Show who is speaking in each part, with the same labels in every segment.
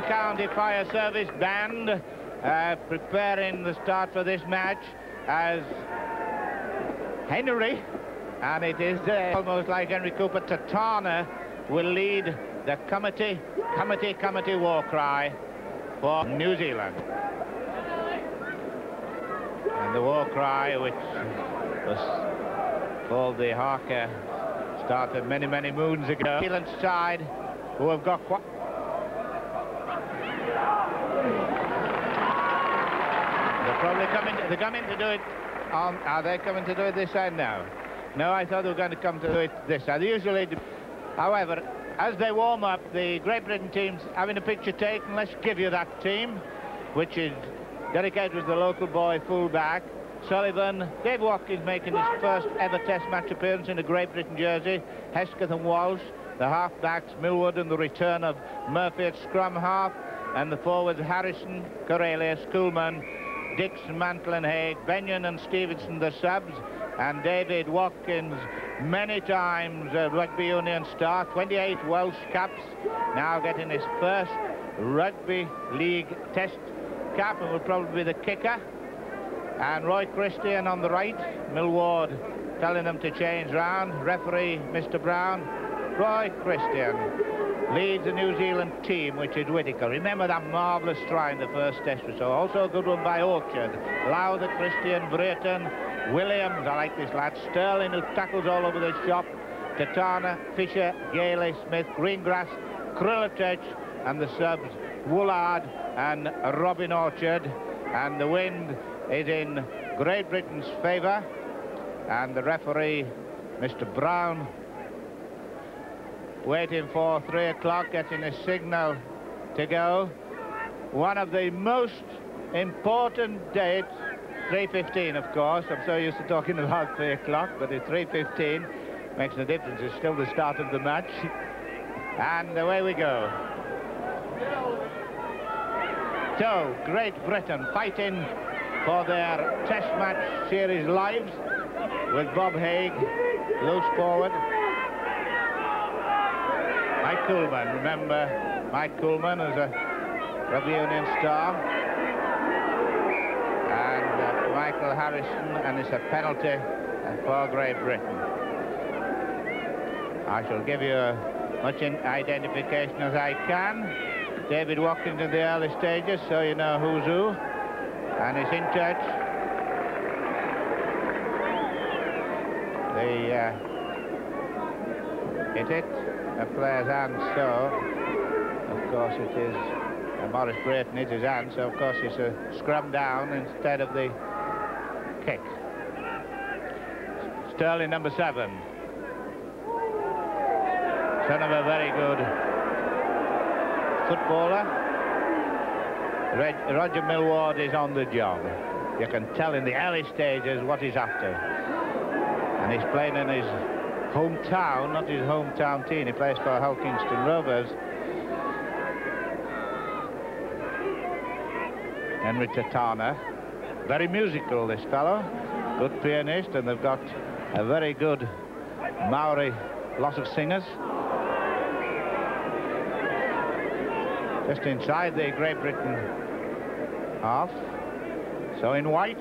Speaker 1: County Fire Service band preparing the start for this match as Henry, and it is almost like Henry Cooper, Tatana will lead the committee war cry for New Zealand. And the war cry, which was called the Harker, started many, many moons ago. New Zealand side, who have got quite... They're coming to do it on... Are they coming to do it this side now? No, I thought they were going to come to do it this side. They usually do. However, as they warm up, the Great Britain team's having a picture taken. Let's give you that team, which is Derek Edwards, the local boy full-back. Sullivan, Dave Watkins making his first ever Test match appearance in a Great Britain jersey. Hesketh and Walsh, the half-backs, Millwood, and the return of Murphy at scrum half. And the forwards, Harrison, Corellius, Kuhlman, Dix, Mantle and Haig, Benyon and Stevenson, the subs. And David Watkins, many times rugby union star, 28 Welsh caps, now getting his first rugby league Test cap, and will probably be the kicker. And Roy Christian on the right, Millward telling them to change round. Referee, Mr. Brown. Roy Christian leads the New Zealand team, which is Whittaker. Remember that marvellous try in the first Test we saw. Also a good one by Orchard. Lowther, Christian, Brayton, Williams, I like this lad. Sterling, who tackles all over the shop. Tatana, Fisher, Gailey, Smith, Greengrass, Krulitech, and the subs, Woolard and Robin Orchard. And the wind is in Great Britain's favour. And the referee, Mr. Brown, waiting for 3 o'clock, getting a signal to go. One of the most important dates, 3:15, of course. I'm so used to talking about 3 o'clock, but it's 3:15. Makes no difference. It's still the start of the match. And away we go. So, Great Britain fighting for their Test match series lives with Bob Haig, loose forward. Mike Kuhlman, remember Mike Kuhlman was a rugby union star. And Michael Harrison, and it's a penalty for Great Britain. I shall give you as much identification as I can. David Watkins in the early stages, so you know who's who. And he's in touch. Hit it. A player's hand, so of course it is Morris Brayton hit his hand, so of course it's a scrum down instead of the kick. Sterling, number 7, son of a very good footballer. Roger Millward is on the job. You can tell in the early stages what he's after, and he's playing in his hometown, not his hometown team. He plays for Hull Kingston Rovers. Henry Tatana, very musical, this fellow, good pianist, and they've got a very good Maori lot of singers. Just inside the Great Britain half. So in white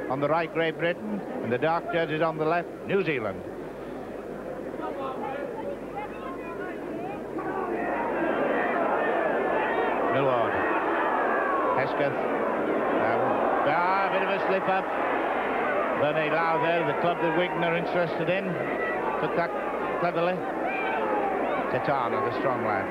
Speaker 1: on the right, Great Britain, and the dark jerseys on the left, New Zealand. Millward, Hesketh, a bit of a slip up. Bernie Lowther, the club that Wigan are interested in, took that cleverly. Tatana, the strong lad.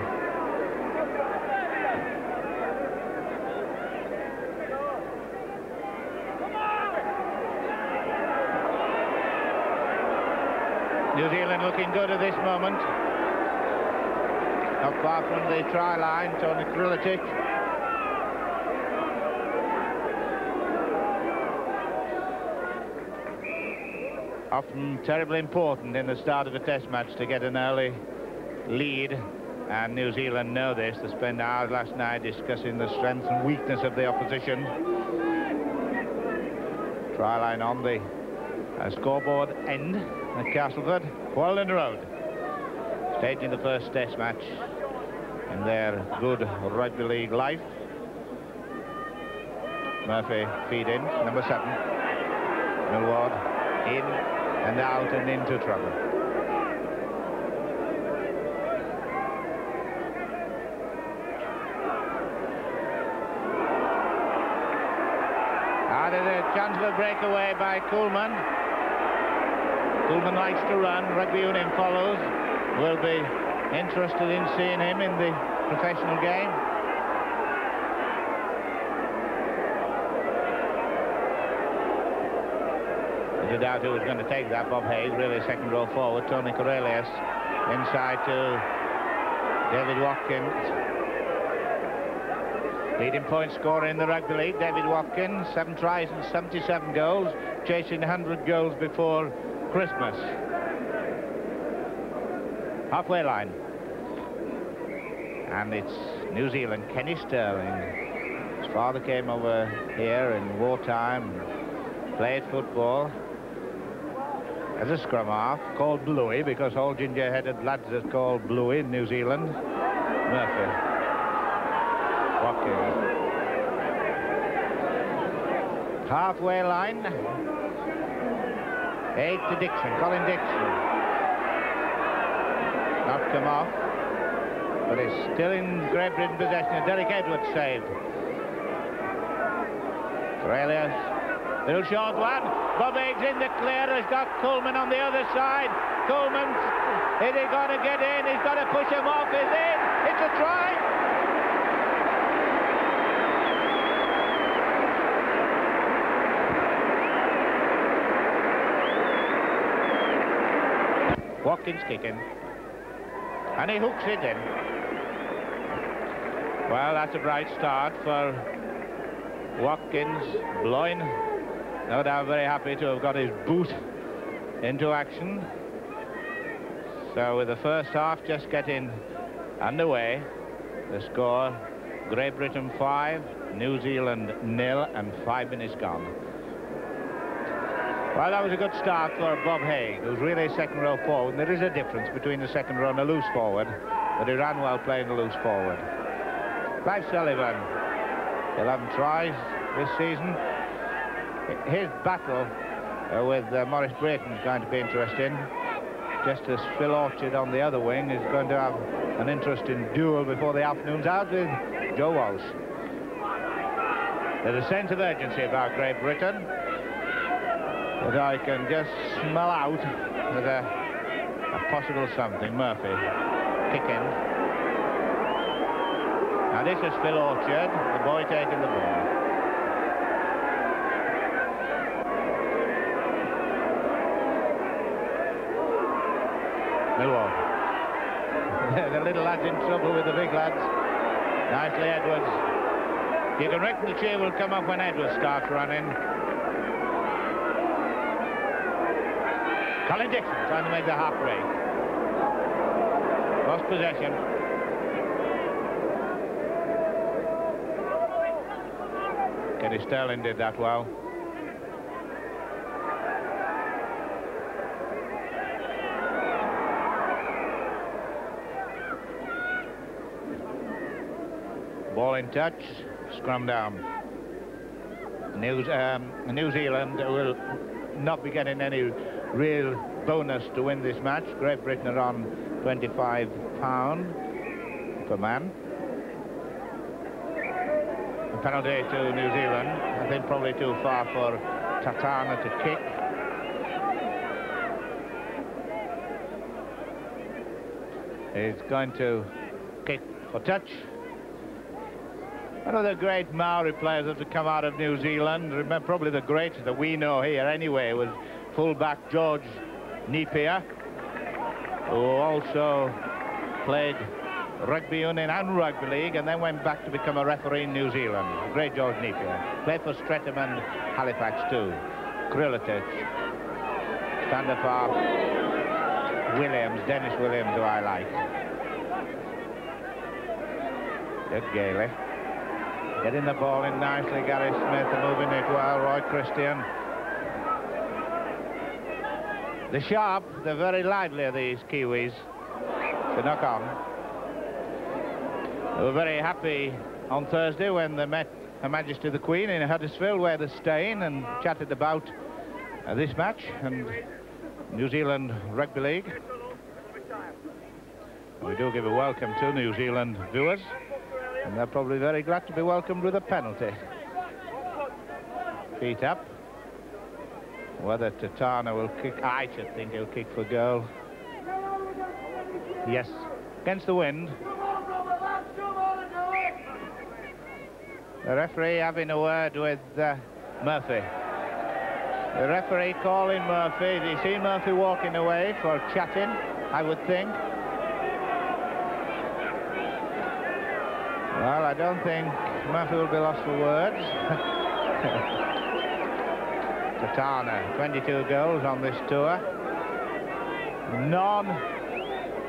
Speaker 1: New Zealand looking good at this moment. Not far from the try line, Tony Krulitech. Often terribly important in the start of a Test match to get an early lead, and New Zealand know this. They spent hours last night discussing the strength and weakness of the opposition. Try line on the scoreboard end at Castleford, Walden Road, staging the first Test match in their good rugby league life. Murphy feed in, number 7. Millward in and out and into trouble. There's a chance of a breakaway by Coolman. Coolman likes to run. Rugby Union follows. Will be interested in seeing him in the professional game. There's a doubt who was going to take that. Bob Hayes, really second row forward. Tony Cornelius inside to David Watkins. Leading point scorer in the Rugby League, David Watkins, 7 tries and 77 goals, chasing 100 goals before Christmas. Halfway line. And it's New Zealand, Kenny Sterling. His father came over here in wartime, played football as a scrum half, called Bluey, because all ginger-headed lads are called Bluey in New Zealand. Murphy. Watkins. Halfway line. 8 to Dixon, Colin Dixon. Not come off, but is still in Great Britain possession. Derek Edwards saved. Cornelius, little short one. Bob Higgs in the clear, has got Coleman on the other side. Coleman, is he going to get in? He's got to push him off. He's in. It's a try. Watkins kicking, and he hooks it in. Well, that's a bright start for Watkins. Bloin, no doubt very happy to have got his boot into action. So with the first half just getting underway, the score, Great Britain 5, New Zealand 0, and 5 minutes gone. Well, that was a good start for Bob Haig, who's really a second row forward. And there is a difference between the second row and a loose forward, but he ran well playing a loose forward. Clive Sullivan, 11 tries this season. His battle with Maurice Brayton is going to be interesting. Just as Phil Orchard on the other wing is going to have an interesting duel before the afternoon's out with Joe Walsh. There's a sense of urgency about Great Britain that I can just smell out with a possible something. Murphy kicking. Now this is Phil Orchard, the boy taking the ball. Millwall. The little lad's in trouble with the big lads. Nicely Edwards. You can reckon the cheer will come up when Edwards starts running. Colin Dixon trying to make the half break. Lost possession. Kenny Sterling did that well. Ball in touch, scrum down. New Zealand will not be getting any real bonus to win this match. Great Britain are on £25 per man. A penalty to New Zealand. I think probably too far for Tatana to kick. He's going to kick for touch. One of the great Maori players that have come out of New Zealand, remember, probably the greatest that we know here anyway, was fullback George Napier, who also played rugby union and rugby league and then went back to become a referee in New Zealand. Great George Napier. Played for Streatham and Halifax too. Krilitic. Stand-up half. Williams, Dennis Williams, who I like. Good Gailey. Getting the ball in nicely, Gary Smith, moving it well, Roy Christian. The sharp, they're very lively, these Kiwis, to knock on. They were very happy on Thursday when they met Her Majesty the Queen in Huddersfield, where they're staying, and chatted about this match and New Zealand Rugby League. We do give a welcome to New Zealand viewers, and they're probably very glad to be welcomed with a penalty. Feet up. Whether Tatana will kick, I should think he'll kick for goal. Yes, against the wind. The referee having a word with Murphy. The referee calling Murphy. Do you see Murphy walking away for chatting, I would think? Well, I don't think Murphy will be lost for words. Tatana, 22 goals on this tour. None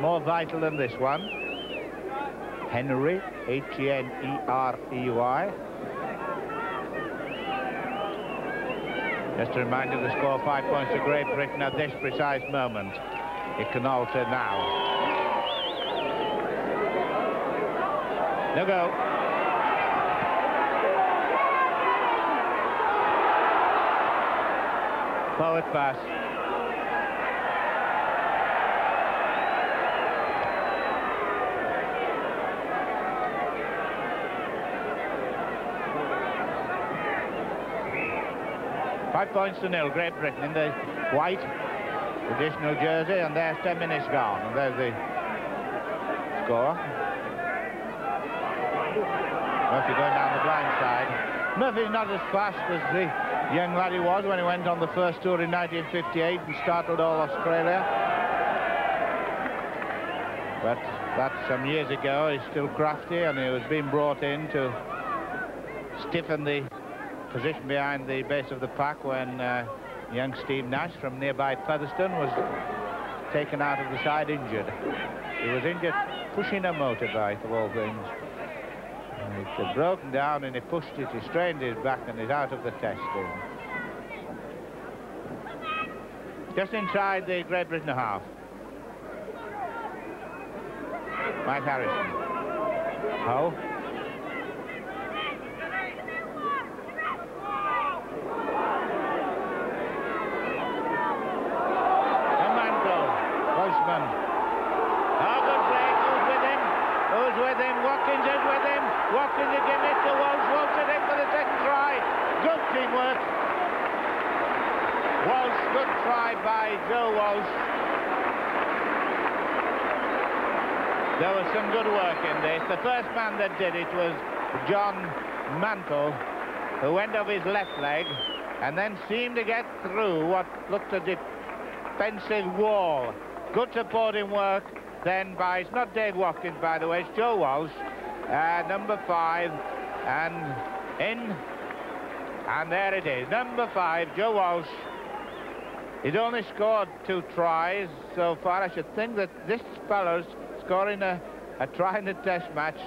Speaker 1: more vital than this one. Henry, Henrey. Just a reminder, the score 5 points to Great Britain at this precise moment. It can alter now. No go. Forward pass. Five points to nil, Great Britain in the white traditional jersey, and there's 10 minutes gone, and there's the score. Murphy going down the blind side. Murphy's not as fast as the young lad he was when he went on the first tour in 1958 and startled all Australia. But that's some years ago. He's still crafty, and he was being brought in to stiffen the position behind the base of the pack when young Steve Nash from nearby Featherstone was taken out of the side injured. He was injured pushing a motorbike, of all things. And it had broken down, and he pushed it, he strained his back, and he's out of the test team. Just inside the Great Britain half. Mike Harrison. Hull.
Speaker 2: Watkins is with him. Watkins again, Mr. Walsh. Walsh at him for the second try. Good teamwork. Walsh, good try by Joe Walsh. There was some good work in this. The first man that did it was John Mantle, who went off his left leg and then seemed to get through what looked a defensive wall. Good supporting work then by, it's not Dave Watkins, by the way, it's Joe Walsh, number 5, and in, and there it is, number 5, Joe Walsh. He's only scored 2 tries so far. I should think that this fellow's scoring a try in a test match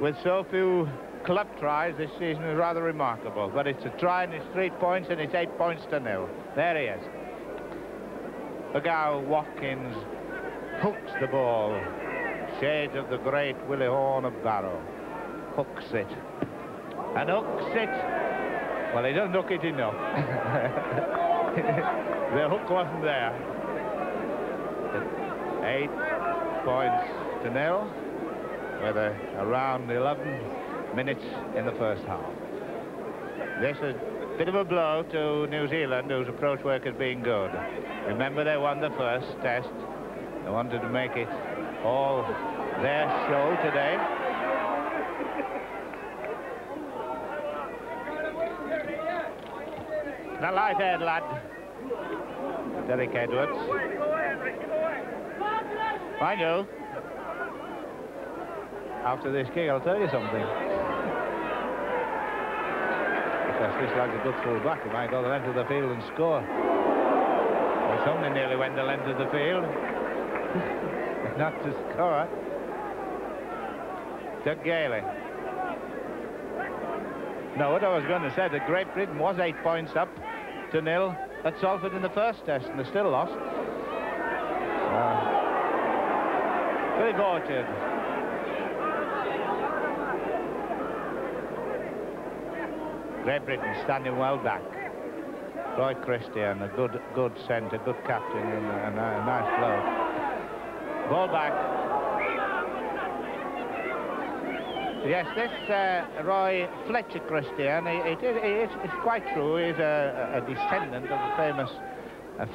Speaker 2: with so few club tries this season is rather remarkable. But it's a try, and it's 3 points, and it's 8 points to nil. There he is. Look how Watkins hooks the ball. Shades of the great Willie Horn of Barrow. Hooks it. And hooks it. Well, he doesn't hook it enough. The hook wasn't there. 8 points to nil with around 11 minutes in the first half. This is a bit of a blow to New Zealand, whose approach work has been good. Remember, they won the first test. They wanted to make it all their show today. Not light head, lad. Derek Edwards. I know. After this kick, I'll tell you something. Because this lad's a good full back. He might go the length of the field and score. Well, somebody nearly went the length of the field. Not to score. Doug Gailey. No, what I was going to say, that Great Britain was 8 points up to nil at Salford in the first test, and they still lost. Very Orchard.
Speaker 1: Great Britain standing well back. Roy Christian, a good centre, good captain, and a nice blow. Ball back. Yes, this Roy Fletcher Christian, it's quite true. He's a descendant of the famous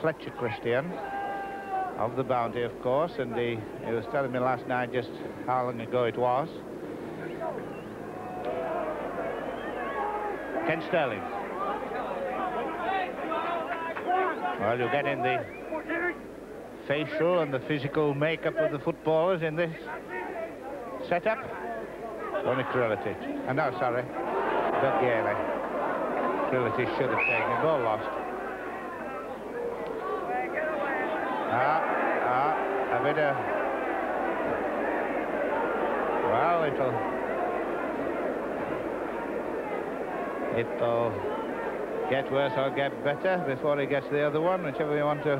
Speaker 1: Fletcher Christian of the Bounty, of course, and he was telling me last night just how long ago it was. Ken Sterling. Well, you get in the facial and the physical makeup of the footballers in this setup. Tony Krilitic. No, sorry. Doug Gailey. Krilitic should have taken a ball lost. A bit of... Well, it'll get worse or get better before he gets the other one, whichever you want to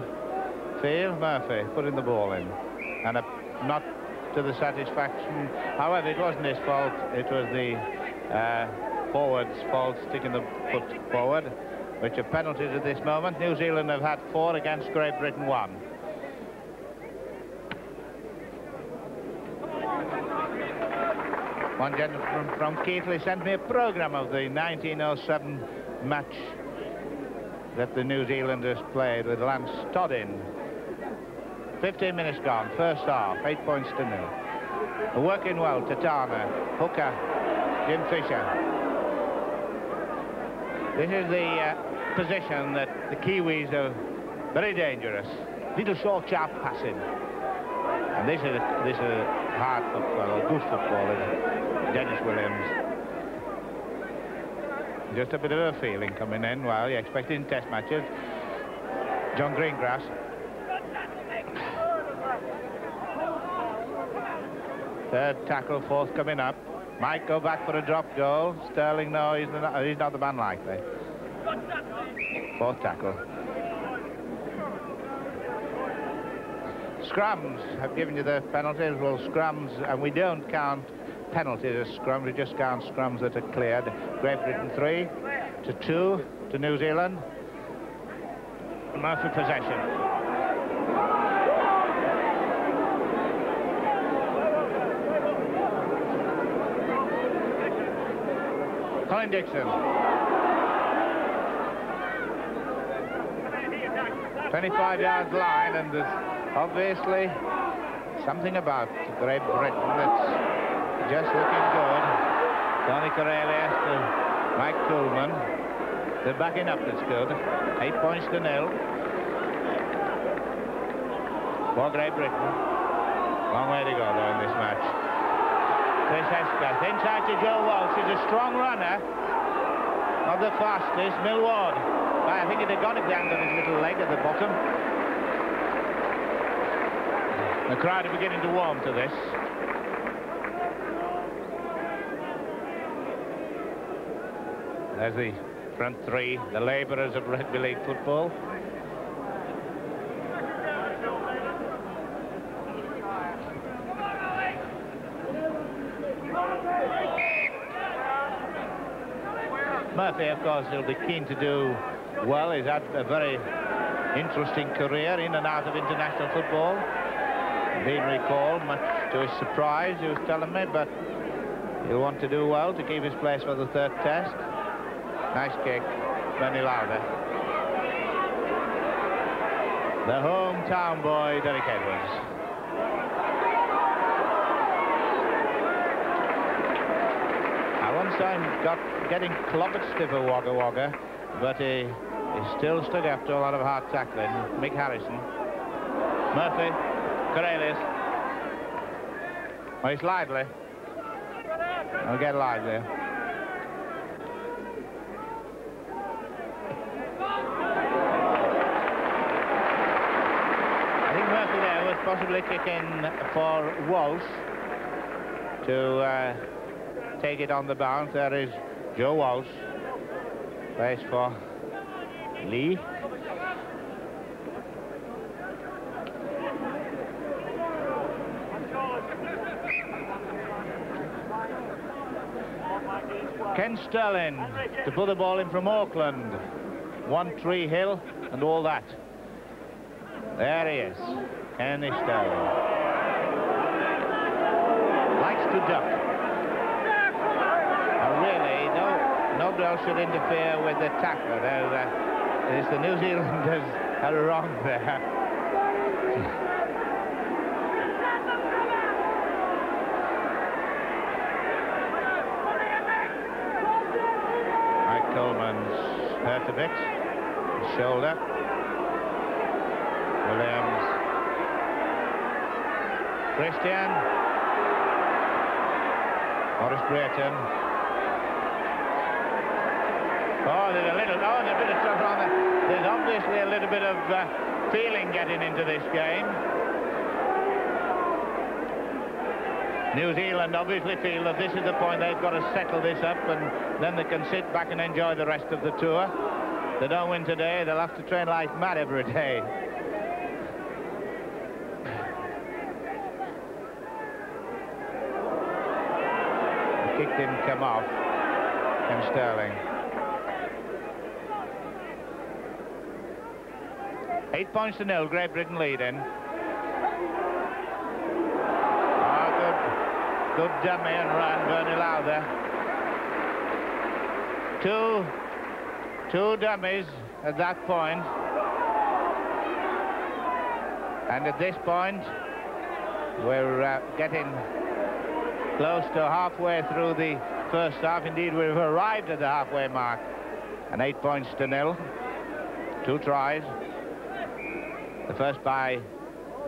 Speaker 1: feel. Murphy putting the ball in. And not to the satisfaction. However, it wasn't his fault. It was the forward's fault, sticking the foot forward, which are penalties at this moment. New Zealand have had 4 against Great Britain 1. One gentleman from Keighley sent me a programme of the 1907 match that the New Zealanders played with Lance Toddin. 15 minutes gone, first half, 8 points to 0. Working well, Tatana, Hooker, Jim Fisher. This is the position that the Kiwis are very dangerous. Little short, sharp passing. And this is a hard football, a good football, isn't it? Dennis Williams. Just a bit of a feeling coming in. Well, you're expecting test matches. John Greengrass. Third tackle, fourth coming up. Might go back for a drop goal. Sterling, no, he's not the man likely. Fourth tackle. Scrums have given you the penalties. Well, scrums, and we don't count penalties as scrums. We just count scrums that are cleared. Great Britain 3-2 to New Zealand. Murphy possession. Colin Dixon. 25 yards line, and there's obviously something about Great Britain that's just looking good. Tony Cornelius to Mike Coolman. They're backing up, that's good. 8 points to 0 for Great Britain. Long way to go though in this match. Chris Hesketh inside to Joe Walsh. He's a strong runner. Not the fastest. Millward. I think he'd have gone if they hadn't got his little leg at the bottom. The crowd are beginning to warm to this. There's the front three, the labourers of rugby league football. Murphy, of course, he'll be keen to do well. He's had a very interesting career in and out of international football. Being recalled, much to his surprise, he was telling me, but he'll want to do well to keep his place for the third test. Nice kick, Benny Lauder. The hometown boy, Derek Edwards. I once saw him getting clobbered stiff at Wagga Wagga, but he still stood up to a lot of hard tackling. Mick Harrison. Murphy. Cornelius. Oh, it's lively. I'll get lively. I think Murphy there was possibly kicking for Walsh to take it on the bounce. There is Joe Walsh. Plays for Lee. Ken Sterling to put the ball in from Auckland. 1-3 hill and all that. There he is, Kenny Sterling. Likes to duck. And really, nobody else should interfere with the tackler. The New Zealanders are wrong there. Mike Coleman's hurt a bit. His shoulder. Williams. Christian. Morris Brayton. Oh, there's a bit of trouble on there. There's obviously a little bit of feeling getting into this game. New Zealand obviously feel that this is the point they've got to settle this up, and then they can sit back and enjoy the rest of the tour. If they don't win today, they'll have to train like mad every day. The kick didn't come off. Ken Sterling. 8-0, Great Britain leading. Good dummy and run, Bernie Lowther. Two dummies at that point. And at this point, we're getting close to halfway through the first half. Indeed, we've arrived at the halfway mark. And 8-0. 2 tries. The first by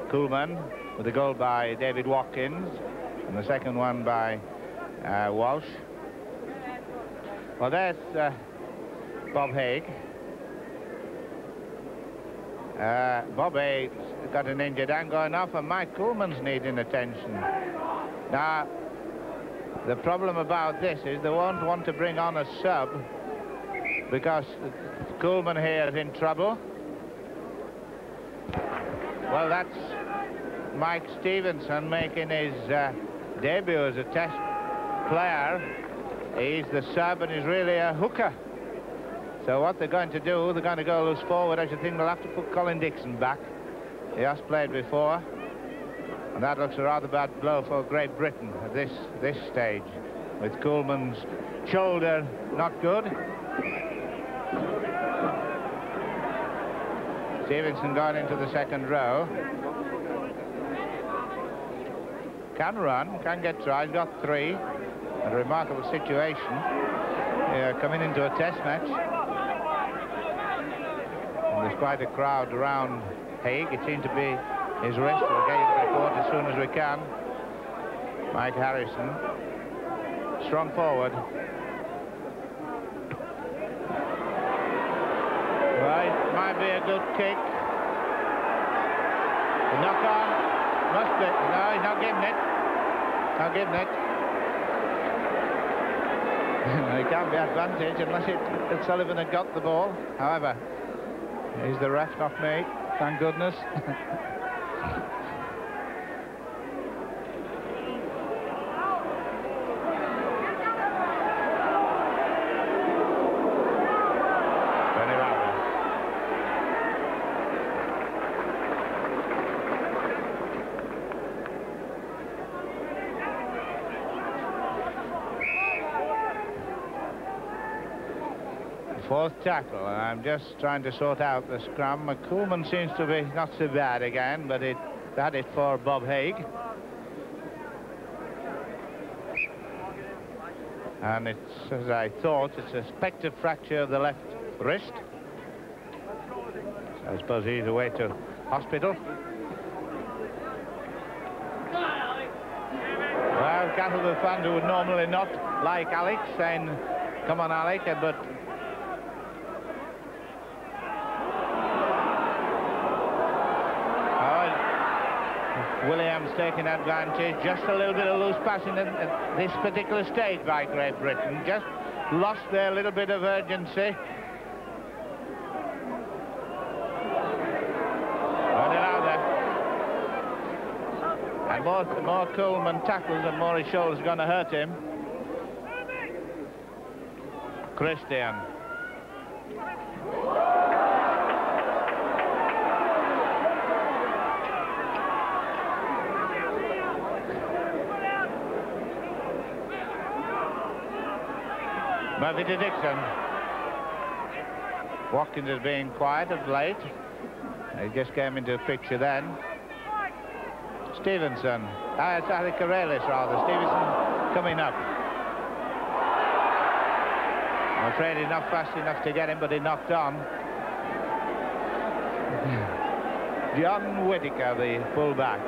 Speaker 1: Koolman, with a goal by David Watkins. And the second one by Walsh. Well, there's Bob Haig. Bob Haig's got an injured hand going off, and Mike Koolman's needing attention. Now, the problem about this is they won't want to bring on a sub because Koolman here is in trouble. Well, that's Mike Stevenson making his debut as a test player. He's the sub and he's really a hooker. So what they're going to do, they're going to go loose forward. I should think they'll have to put Colin Dixon back. He has played before. And that looks a rather bad blow for Great Britain at this stage. With Koolman's shoulder not good. Stevenson gone into the second row. Can run, can get tries, got 3. A remarkable situation. Coming into a test match. And there's quite a crowd around Haig. It seemed to be his wrist. We'll get you the report as soon as we can. Mike Harrison. Strong forward. Right, might be a good kick. The knock on. Must be. No, he's not giving it. Not giving it. It can't be advantage unless Sullivan had got the ball. However, he's the ref, not me. Thank goodness. Fourth tackle, and I'm just trying to sort out the scrum. Koolman seems to be not so bad again, but that is for Bob Haig. And it's, as I thought, it's a suspected fracture of the left wrist. So I suppose he's away to hospital. Well, Castleville fans who would normally not like Alex saying, come on, Alec, but Williams taking advantage. Just a little bit of loose passing at this particular stage by Great Britain. Just lost their little bit of urgency. And more Koolman tackles and more his shoulders are going to hurt him. Christian. Murphy to Dixon. Watkins has been quiet of late. He just came into the picture then. Stevenson. Sorry, Corellis rather. Stevenson coming up. I'm afraid he's not fast enough to get him, but he knocked on. John Whittaker, the full-back.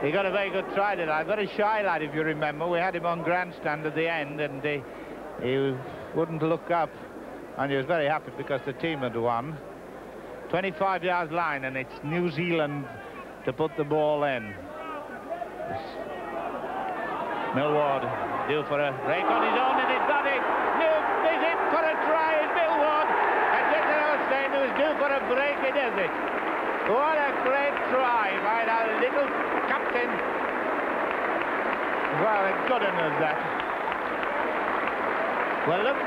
Speaker 1: He got a very good try tonight. Very shy lad, if you remember. We had him on grandstand at the end, and he wouldn't look up. And he was very happy because the team had won. 25 yards line, and it's New Zealand to put the ball in. Millward due for a break on his own, and he's got it. He's in for a try, is Millward. And just as I was saying, he was due for a break, he does it. What a great try by that little captain. Well, good enough that. Well, look.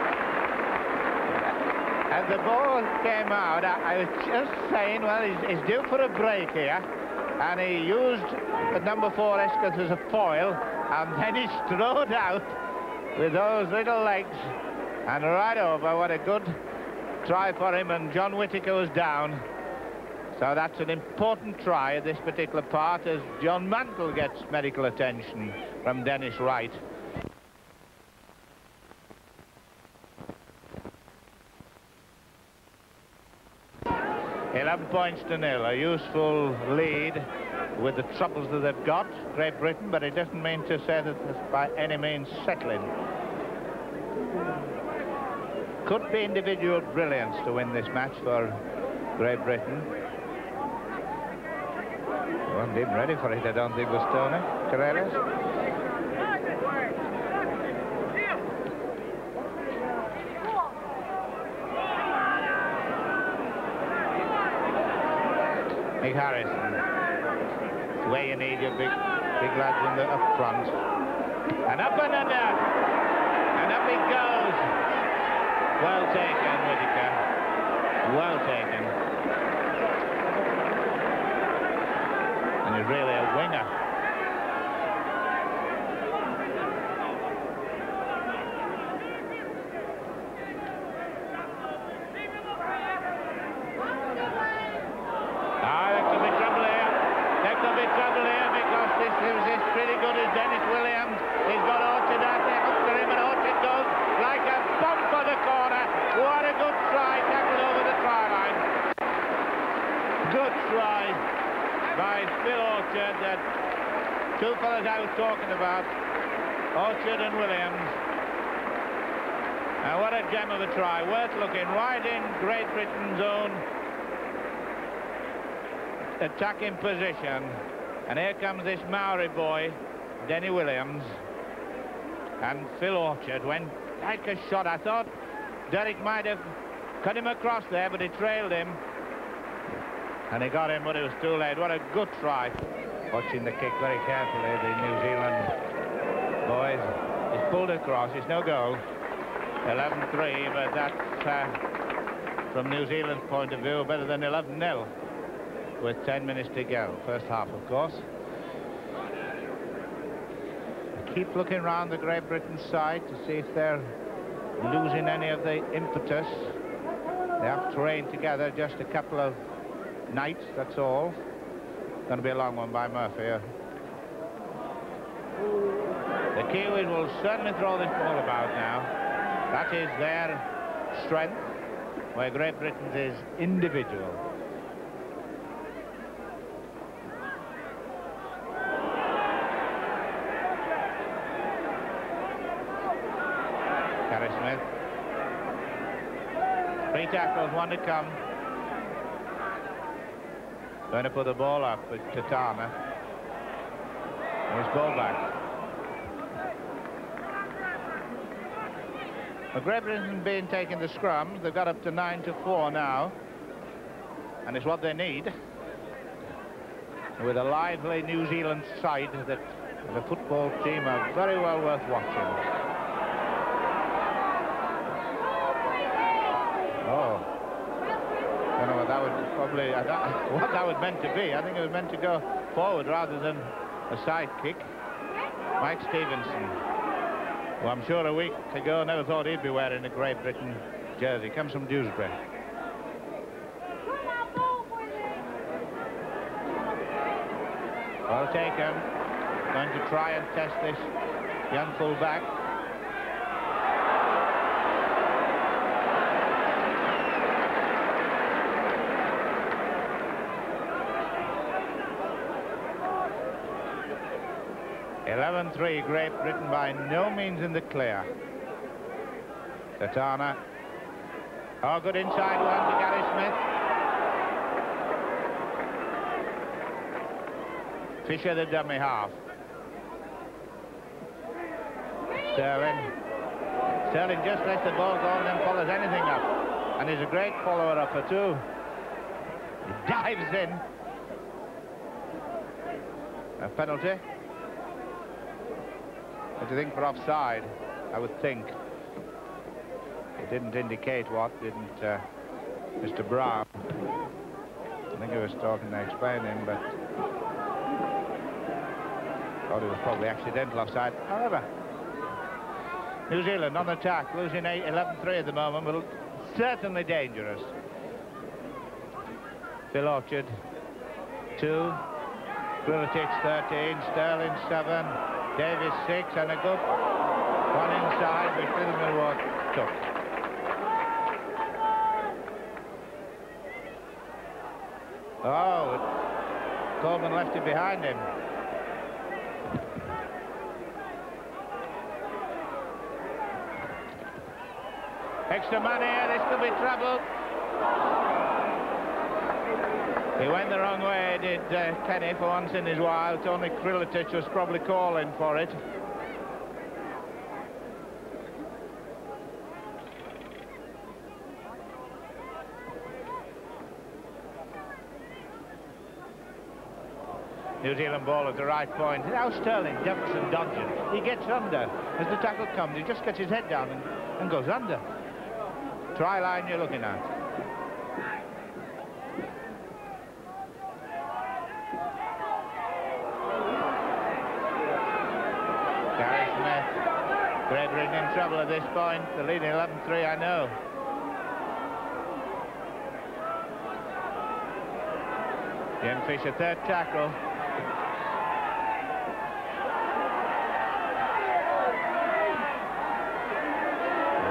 Speaker 1: As the ball came out, I was just saying, well, he's due for a break here. And he used the number 4 Escott as a foil, and then he strode out with those little legs and right over. What a good try for him, and John Whittaker was down. So that's an important try at this particular part, as John Mantle gets medical attention from Dennis Wright. 11 points to nil, a useful lead with the troubles that they've got, Great Britain, but it doesn't mean to say that it's by any means settling. Could be individual brilliance to win this match for Great Britain. Wasn't even ready for it, I don't think, was Tony Corellis. Mick Harrison. It's where you need your big lads in the up front. And up and under. And up it goes. Well taken, Whittaker. Well taken. And he's really a winger. Two fellas I was talking about, Orchard and Williams. And what a gem of a try, worth looking, right in Great Britain's own attacking position. And here comes this Maori boy, Denny Williams. And Phil Orchard went like a shot. I thought Derek might have cut him across there, but he trailed him. And he got him, but it was too late. What a good try. Watching the kick very carefully, the New Zealand boys. He's pulled across, it's no goal. 11-3, but that's, from New Zealand's point of view, better than 11-0 with 10 minutes to go. First half, of course. Keep looking around the Great Britain side to see if they're losing any of the impetus. They have trained together just a couple of nights, that's all. Going to be a long one by Murphy. The Kiwis will certainly throw this ball about now. That is their strength, where Great Britain's is individual. Gary Smith. 3 tackles, 1 to come. Going to put the ball up with Tatana. And his ball back. Well, Great Britain being taking the scrums. They've got up to 9-4 now. And it's what they need. With a lively New Zealand side that The football team are very well worth watching. Oh. I don't know what that would probably... what that was meant to be. I think it was meant to go forward rather than a side kick. Mike Stevenson, who I'm sure a week ago never thought he'd be wearing a Great Britain jersey. Comes from Dewsbury. Well taken. Going to try and test this young full-back. (11-3), Great Britain by no means in the clear. Tatana. Oh, good inside one to Gary Smith. Fisher the dummy half. Sterling just lets the ball go and then follows anything up. And he's a great follower-upper too. He dives in. A penalty. What do you think for offside? I would think. It didn't indicate what, didn't Mr. Brown. I think he was talking to explain him, but thought it was probably accidental offside. However, New Zealand on attack, losing 11-3 at the moment, but certainly dangerous. Phil Orchard, 2. Grilletich, 13. Sterling, 7. Davis, 6. And a good one inside, which Little Millward took. Oh, Coleman left it behind him. Extra man here, this could be trouble. He went the wrong way, did Kenny, for once in his while. Tony Grilletich was probably calling for it. New Zealand ball at the right point. Now Sterling ducks and dodges. He gets under. As the tackle comes, he just gets his head down and goes under. Try line you're looking at. Gary Smith. Great Britain in trouble at this point. They're leading 11-3, I know. Ian Fisher, third tackle.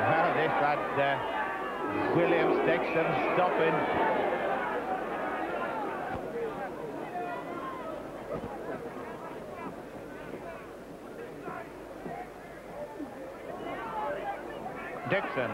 Speaker 1: Well, this lad, Williams, Dixon stopping. Dixon.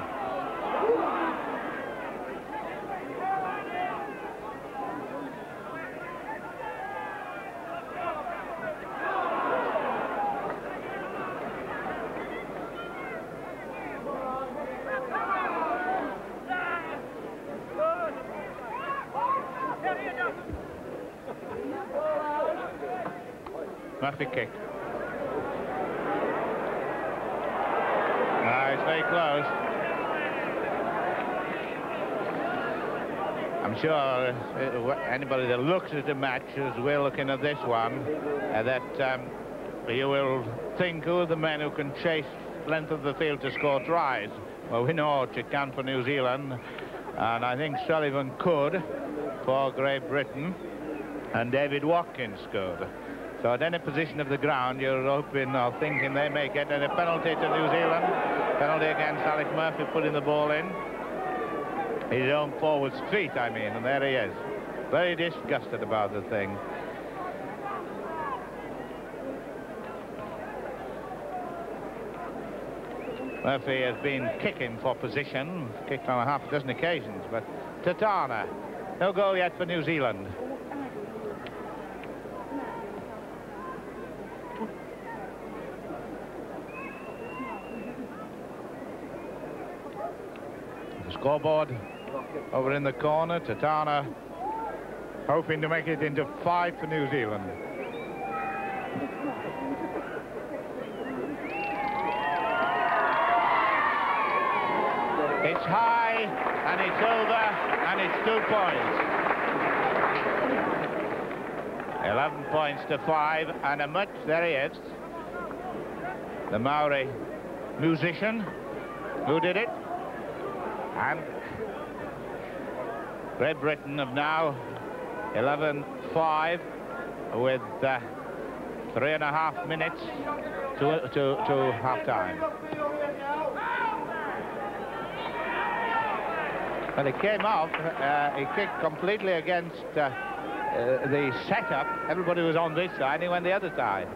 Speaker 1: Murphy kick. It's very close. I'm sure anybody that looks at the match, as we're looking at this one, that you will think who are the men who can chase length of the field to score tries. Well, we know Orchard can for New Zealand, and I think Sullivan could for Great Britain, and David Watkins could. So at any position of the ground, you're hoping or thinking they may get a penalty to New Zealand. Penalty against Alec Murphy, putting the ball in. His own forward's feet, I mean, and there he is. Very disgusted about the thing. Murphy has been kicking for position, kicked on half a dozen occasions, but Tatana, no goal yet for New Zealand. Scoreboard over in the corner. Tatana hoping to make it into 5 for New Zealand. It's high, and it's over, and it's 2 points. 11 points to 5, and a much, there he is, the Maori musician who did it. And Great Britain have now 11-5 with 3.5 minutes to half-time. But it came off, he kicked completely against the setup. Everybody was on this side, he went the other side.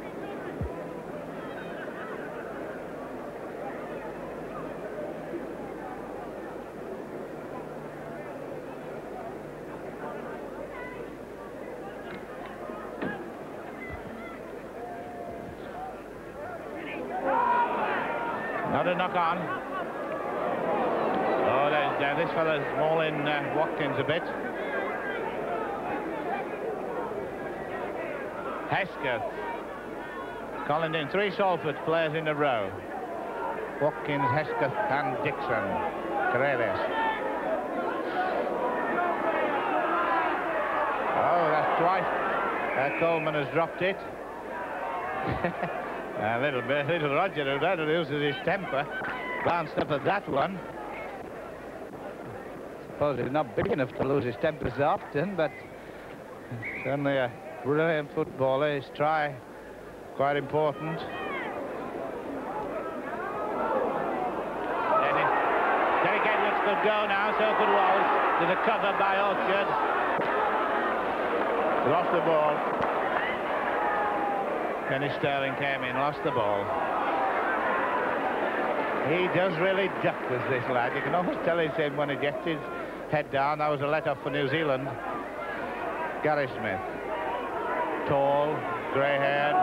Speaker 1: Not a knock on. Oh, this fella's mauling Watkins a bit. Hesketh. Calling in 3 Salford players in a row. Watkins, Hesketh and Dixon. Corrales. Oh, that's twice. Coleman has dropped it. Little Roger, who loses his temper, glanced up at that one. Suppose he's not big enough to lose his temper so often, but certainly a brilliant footballer. His try quite important. Derek Edwards could go now, so could Walsh. There's a cover by Orchard. Lost the ball. Kenny Sterling came in, lost the ball. He does really duck, as this lad. You can almost tell he's in when he gets his head down. That was a let-off for New Zealand. Gary Smith. Tall, grey-haired.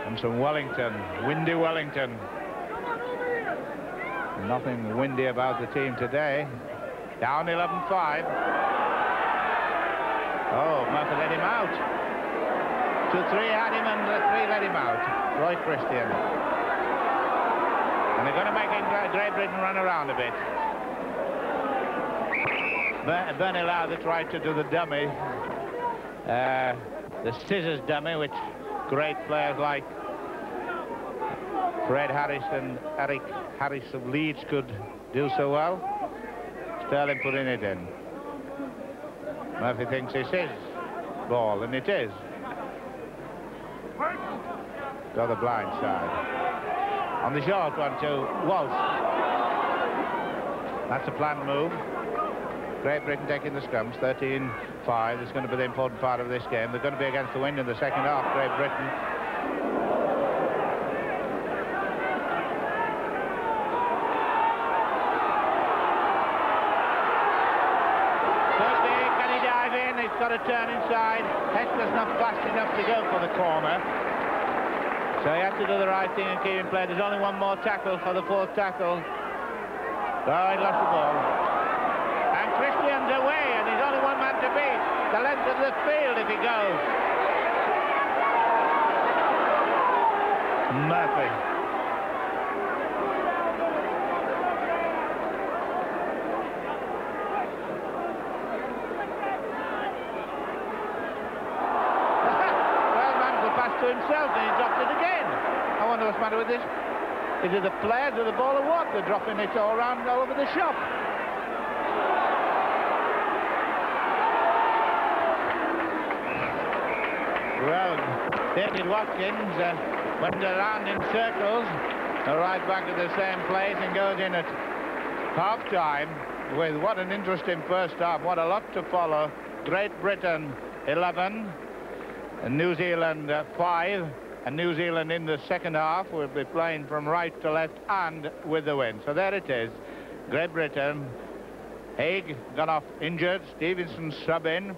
Speaker 1: And from Wellington, windy Wellington. Nothing windy about the team today. Down 11-5. Oh, Murphy let him out. 2-3 had him and 3 let him out. Roy Christian. And they're going to make Great Britain run around a bit. Bernie Lowther tried to do the dummy. The scissors dummy, which great players like Fred Harris and Eric Harris of Leeds could do so well. Sterling putting it in. Murphy thinks it's his ball, and it is. Go the blind side. On the short one to Walsh. That's a planned move. Great Britain taking the scrums, 13-5. It's going to be the important part of this game. They're going to be against the wind in the second half, Great Britain. He's got to turn inside. Hector's not fast enough to go for the corner. So he has to do the right thing and keep in play. There's only one more tackle for the 4th tackle. Oh, he lost the ball. And Christian's away, and he's only one man to beat. The length of the field if he goes. Murphy. To himself, and he dropped it again. I wonder what's the matter with this. Is it the players or the ball or what? They're dropping it all around all over the shop. Well, David Watkins went around in circles, right back at the same place, and goes in at half-time with what an interesting first half. What a lot to follow. Great Britain 11. And New Zealand 5, and New Zealand in the second half will be playing from right to left and with the wind. So there it is. Great Britain. Haig gone off injured. Stevenson sub in.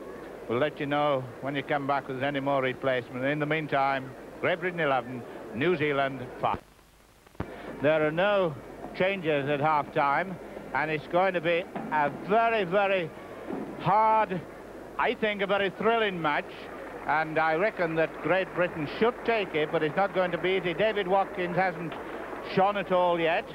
Speaker 1: We'll let you know when you come back with any more replacement. In the meantime, Great Britain 11, New Zealand 5. There are no changes at half-time, and it's going to be a very, very hard, I think a very thrilling match. and I reckon that Great Britain should take it, but it's not going to be easy. David Watkins hasn't shone at all yet.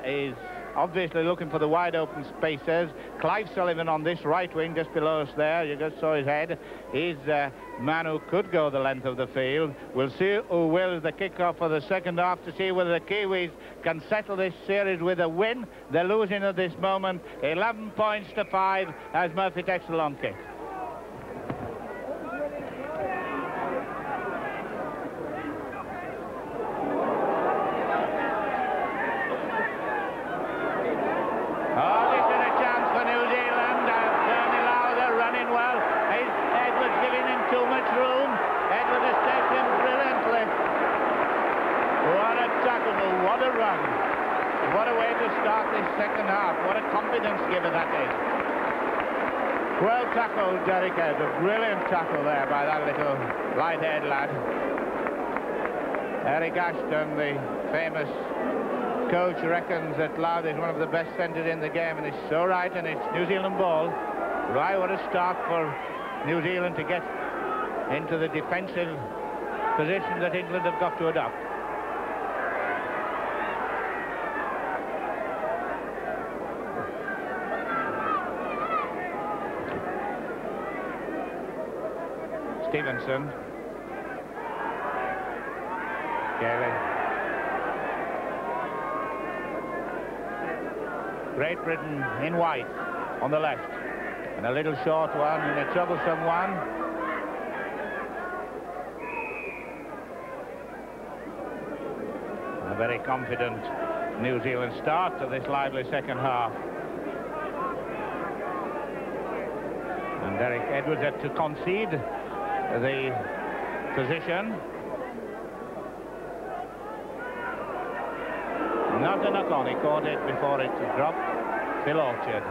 Speaker 1: He's obviously looking for the wide open spaces. Clive Sullivan on this right wing just below us there, you just saw his head. He's a man who could go the length of the field. We'll see who will the kick-off for the second half to see whether the Kiwis can settle this series with a win. They're losing at this moment 11 points to 5 as Murphy takes the long kick. Second half, what a confidence giver that is. Well tackled, Derek Edwards. A brilliant tackle there by that little light-haired lad. Eric Ashton, the famous coach, reckons that Louth is one of the best centres in the game, and he's so right, and it's New Zealand ball. Right, what a start for New Zealand to get into the defensive position that England have got to adopt. Stevenson. Kelly. Great Britain in white on the left. And a little short one and a troublesome one. A very confident New Zealand start to this lively second half. And Derek Edwards had to concede the position. Not a knock on, he caught it before it dropped. Phil Orchard,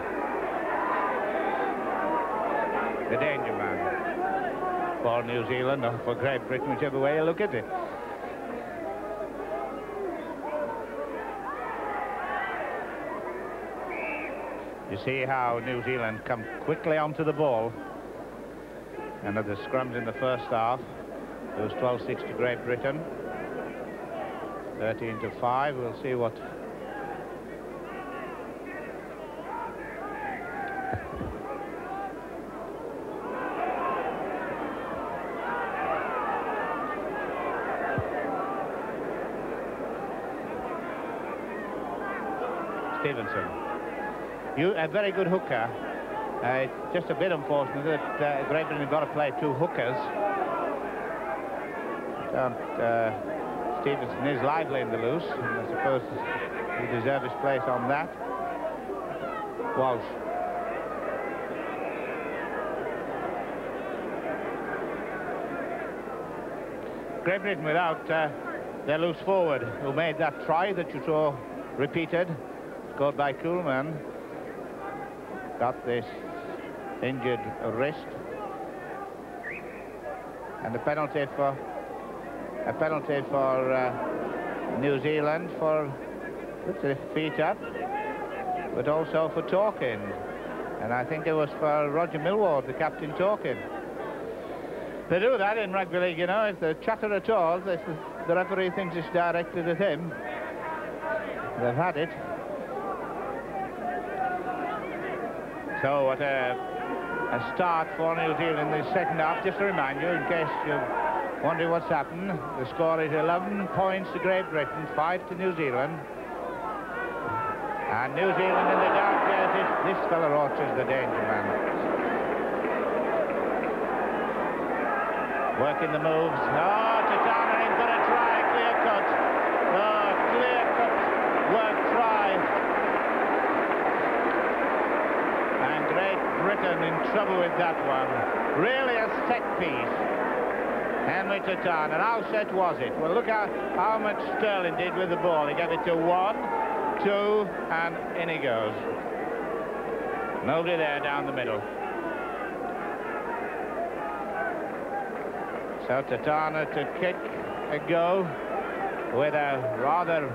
Speaker 1: the danger man for New Zealand or for Great Britain, whichever way you look at it. You see how New Zealand come quickly onto the ball. And at the scrums in the first half, it was 12-6 to Great Britain. 13 to 5. We'll see what Stevenson. A very good hooker. It's just a bit unfortunate that Great Britain have got to play two hookers. Stevenson is lively in the loose, and I suppose he deserves his place on that. Walsh. Great Britain without their loose forward, who made that try that you saw repeated, scored by Kuhlman. Got this injured wrist, and a penalty for New Zealand for feet up, but also for talking, and I think it was for Roger Millward, the captain, talking. They do that in rugby league, you know. If they chatter at all, the referee thinks it's directed at him. They've had it. So what a start for New Zealand in the second half. Just to remind you, in case you're wondering what's happened, the score is 11 points to Great Britain, 5 to New Zealand. And New Zealand in the dark jerseys, this fella Orchard's the danger man. Working the moves. Oh, Tatana in for a try, clear cut. Oh, clear cut work try. And Great Britain in trouble with that one. Really a set piece. Henry Tatana. And how set was it? Well, look how much Sterling did with the ball. He gave it to 1, 2, and in he goes. Nobody there down the middle. So Tatana to kick a go with a rather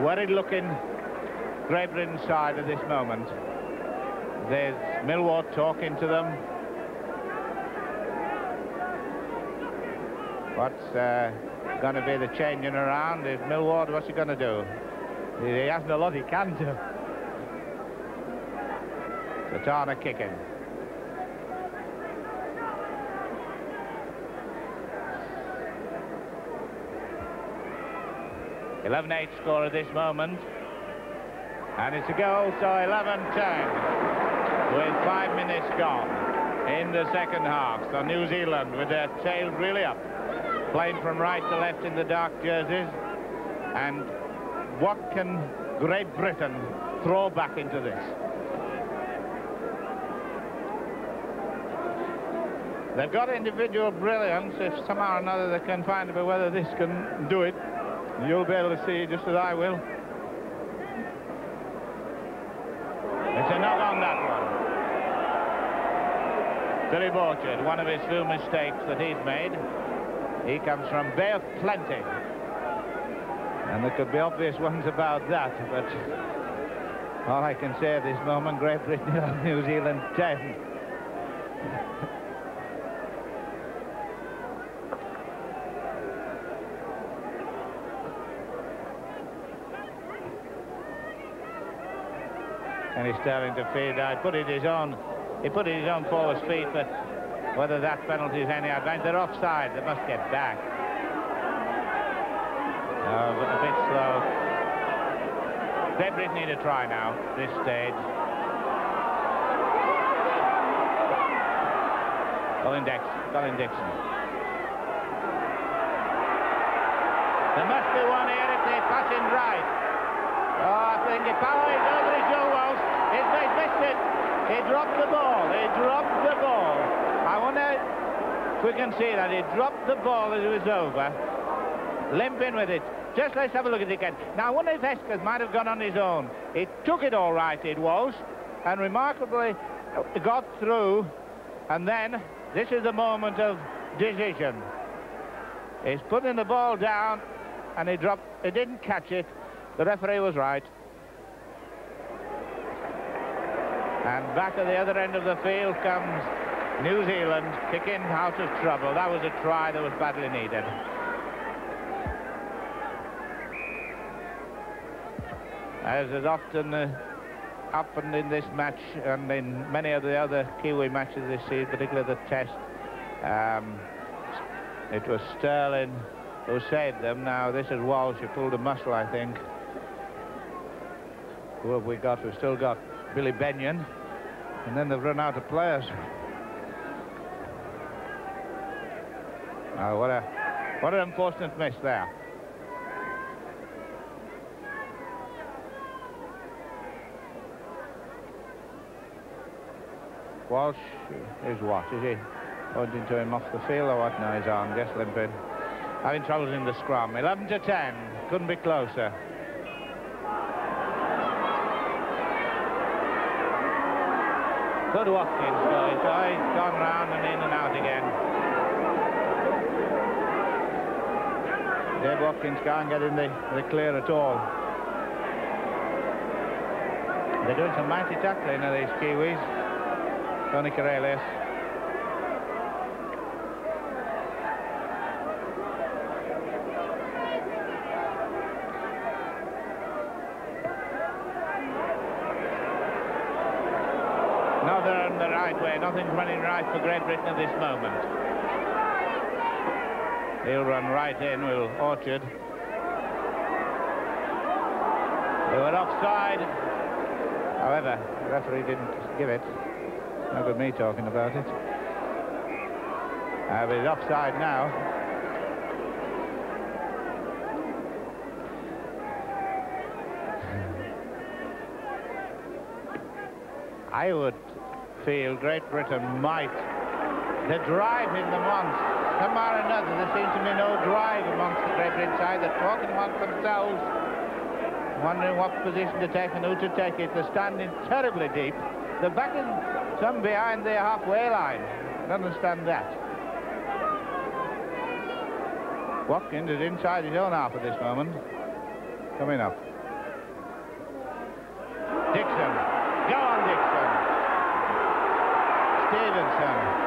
Speaker 1: worried-looking Great Britain side at this moment. There's Millward talking to them. What's going to be the changing around? Is Millward, what's he going to do? He hasn't a lot he can do. Satana kicking. 11-8 score at this moment. And it's a goal, so 11-10 with 5 minutes gone in the second half. So New Zealand with their tails really up, playing from right to left in the dark jerseys. And what can Great Britain throw back into this? They've got individual brilliance. If somehow or another they can find out whether this can do it, you'll be able to see just as I will. It's a knock on that one. Billy Borchard, one of his few mistakes that he's made. He comes from Bay of Plenty. And there could be obvious ones about that, but all I can say at this moment, Great Britain, New Zealand 10. And he's starting to feed. He put it his own forward feet, but whether that penalty is any advantage, they're offside. They must get back. But a bit slow. Great Britain need a try now, this stage. Colin Dixon. There must be one here if they're passing right. Oh, I think the power is over his Joe Walsh. He's missed it. He dropped the ball. I wonder if we can see that. He dropped the ball as it was over. Limping with it. Just let's have a look at it again. Now, I wonder if Eskers might have gone on his own. He took it all right, it was, and remarkably got through. And then, this is the moment of decision. He's putting the ball down, and he didn't catch it. The referee was right. And back at the other end of the field comes New Zealand, kicking out of trouble. That was a try that was badly needed. As has often happened in this match and in many of the other Kiwi matches this season, particularly the Test, it was Sterling who saved them. Now this is Walsh who pulled a muscle, I think. Who have we got? We've still got Billy Benyon, and then they've run out of players. Oh, what an unfortunate miss there. Walsh is what? Is he pointing to him off the field or what? No, he's on, just limping. Having troubles in the scrum. 11-10. Couldn't be closer. Good Watkins go. He's gone round and in and out again. Dave Watkins can't get in the clear at all. They're doing some mighty tackling of these Kiwis. Tony Corellius. No, they're on the right way. Nothing's running right for Great Britain at this moment. He'll run right in, will Orchard. They were offside. However, the referee didn't give it. No good me talking about it. But it's offside now. I would feel Great Britain might. The drive in them once. Somehow or another, there seems to be no drive amongst the Great Britain side. They're talking amongst themselves, wondering what position to take and who to take it. They're standing terribly deep. They're backing some behind their halfway line. I don't understand that. Watkins is inside his own half at this moment. Coming up. Dixon. Go on, Dixon. Stevenson.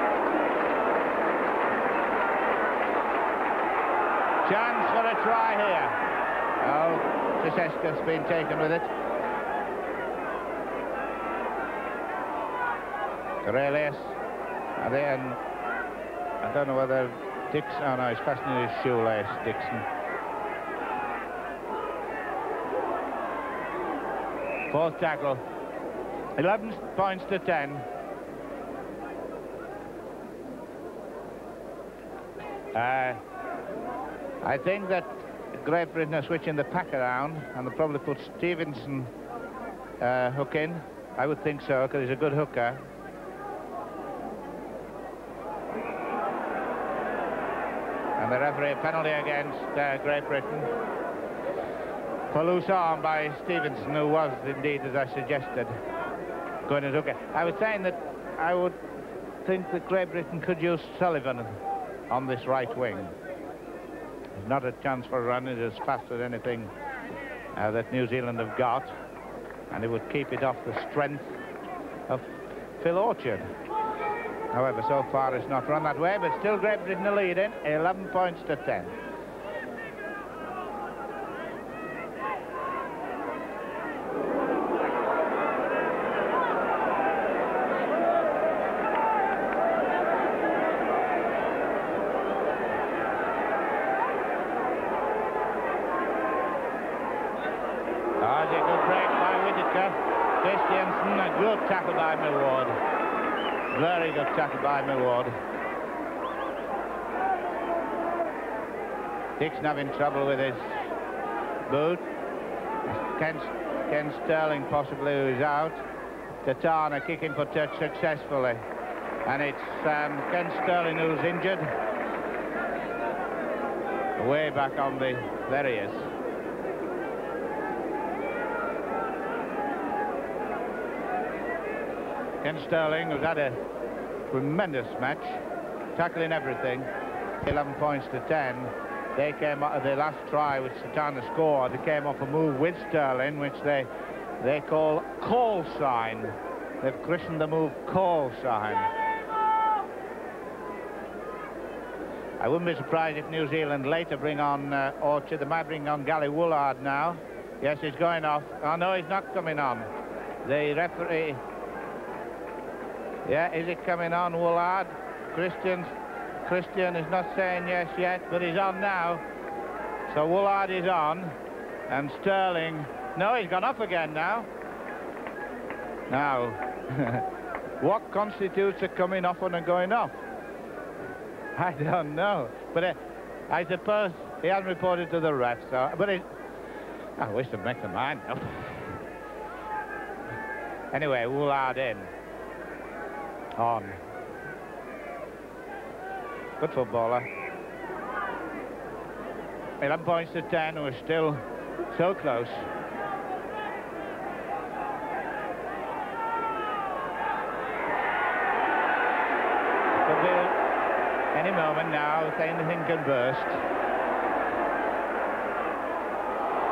Speaker 1: Chance for a try here. Oh, Trzeska's been taken with it. Corelius. And then, I don't know whether Dixon... Oh, no, he's fastening his shoelace, Dixon. Fourth tackle. 11 points to 10. I think that Great Britain are switching the pack around, and they'll probably put Stevenson hook in. I would think so, because he's a good hooker. And the referee, a penalty against Great Britain for loose arm by Stevenson, who was indeed, as I suggested, going as hooker. I was saying that I would think that Great Britain could use Sullivan on this right wing. There's not a chance for a run. It is as fast as anything that New Zealand have got, and it would keep it off the strength of Phil Orchard. However, so far it's not run that way, but still Great Britain are leading, 11 points to 10. Christiansen, a good tackle by Millward. Very good tackle by Millward. Dixon having trouble with his boot. Ken Sterling possibly, who is out. Tatana kicking for touch successfully. And it's Ken Sterling who's injured. Way back on the... There he is. Ken Sterling, who's had a tremendous match, tackling everything. 11 points to 10. They came out of the last try, which Satana scored. They came off a move with Sterling, which they call call sign. They've christened the move call sign. I wouldn't be surprised if New Zealand later bring on Orchard. They might bring on Gally Woolard now. Yes, he's going off. Oh, no, he's not coming on. The referee... Yeah, is it coming on, Woolard? Christian is not saying yes yet, but he's on now. So Woolard is on, and Sterling... No, he's gone off again now. Now, what constitutes a coming off and a going off? I don't know. But I suppose he hasn't reported to the ref, so... But I wish they'd make the mind up. Anyway, Woolard in. On. Good footballer. 11 points to 10. We're still so close. Could be any moment now, if anything can burst.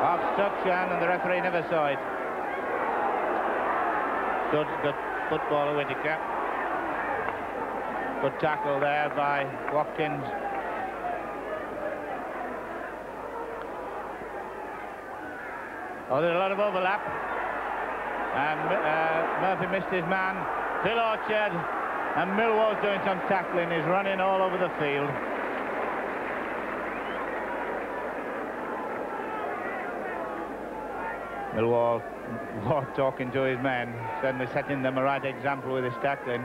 Speaker 1: Obstruction, and the referee never saw it. Good footballer, Whittaker. Good tackle there by Watkins. Oh, there's a lot of overlap. And Murphy missed his man. Phil Orchard. And Millwall's doing some tackling. He's running all over the field. Millwall talking to his men. Certainly setting them a right example with his tackling.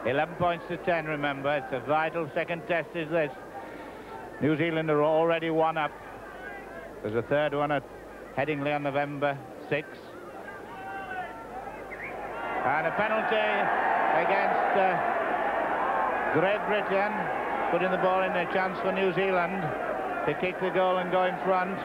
Speaker 1: 11 points to 10, remember. It's a vital second test, is this. New Zealand are already one up. There's a third one at Headingley on November 6th. And a penalty against Great Britain, putting the ball in, a chance for New Zealand to kick the goal and go in front.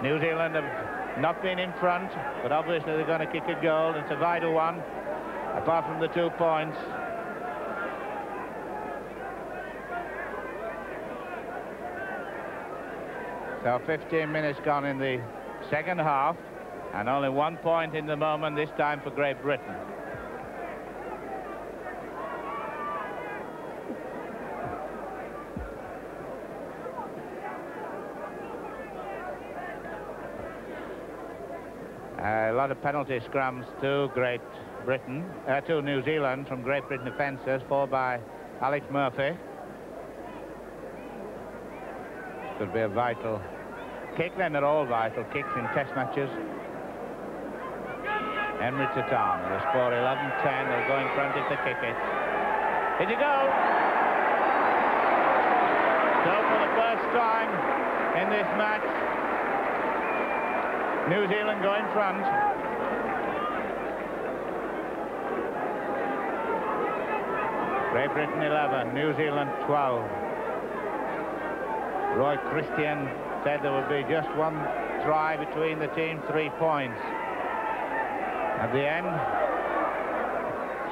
Speaker 1: New Zealand have not been in front, but obviously they're going to kick a goal. It's a vital one, apart from the 2 points. So 15 minutes gone in the second half, and only 1 point in the moment this time for Great Britain. A lot of penalty scrums to Great Britain, to New Zealand from Great Britain defences, four by Alex Murphy. Could be a vital kick, then they're all vital kicks in test matches. Henry Tatarn, the score 11-10, they'll go in front if they kick it. Here you go! So for the first time in this match, New Zealand go in front. Great Britain 11, New Zealand 12. Roy Christian said there would be just one try between the teams, 3 points. At the end,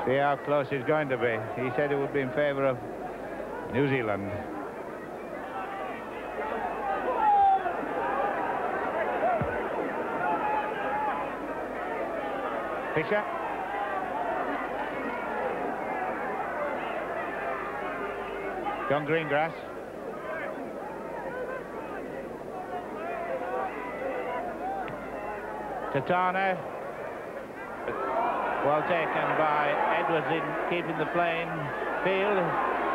Speaker 1: see how close it's going to be. He said it would be in favour of New Zealand. Fisher. John Greengrass. Tatana. Well taken by Edwards in keeping the playing field.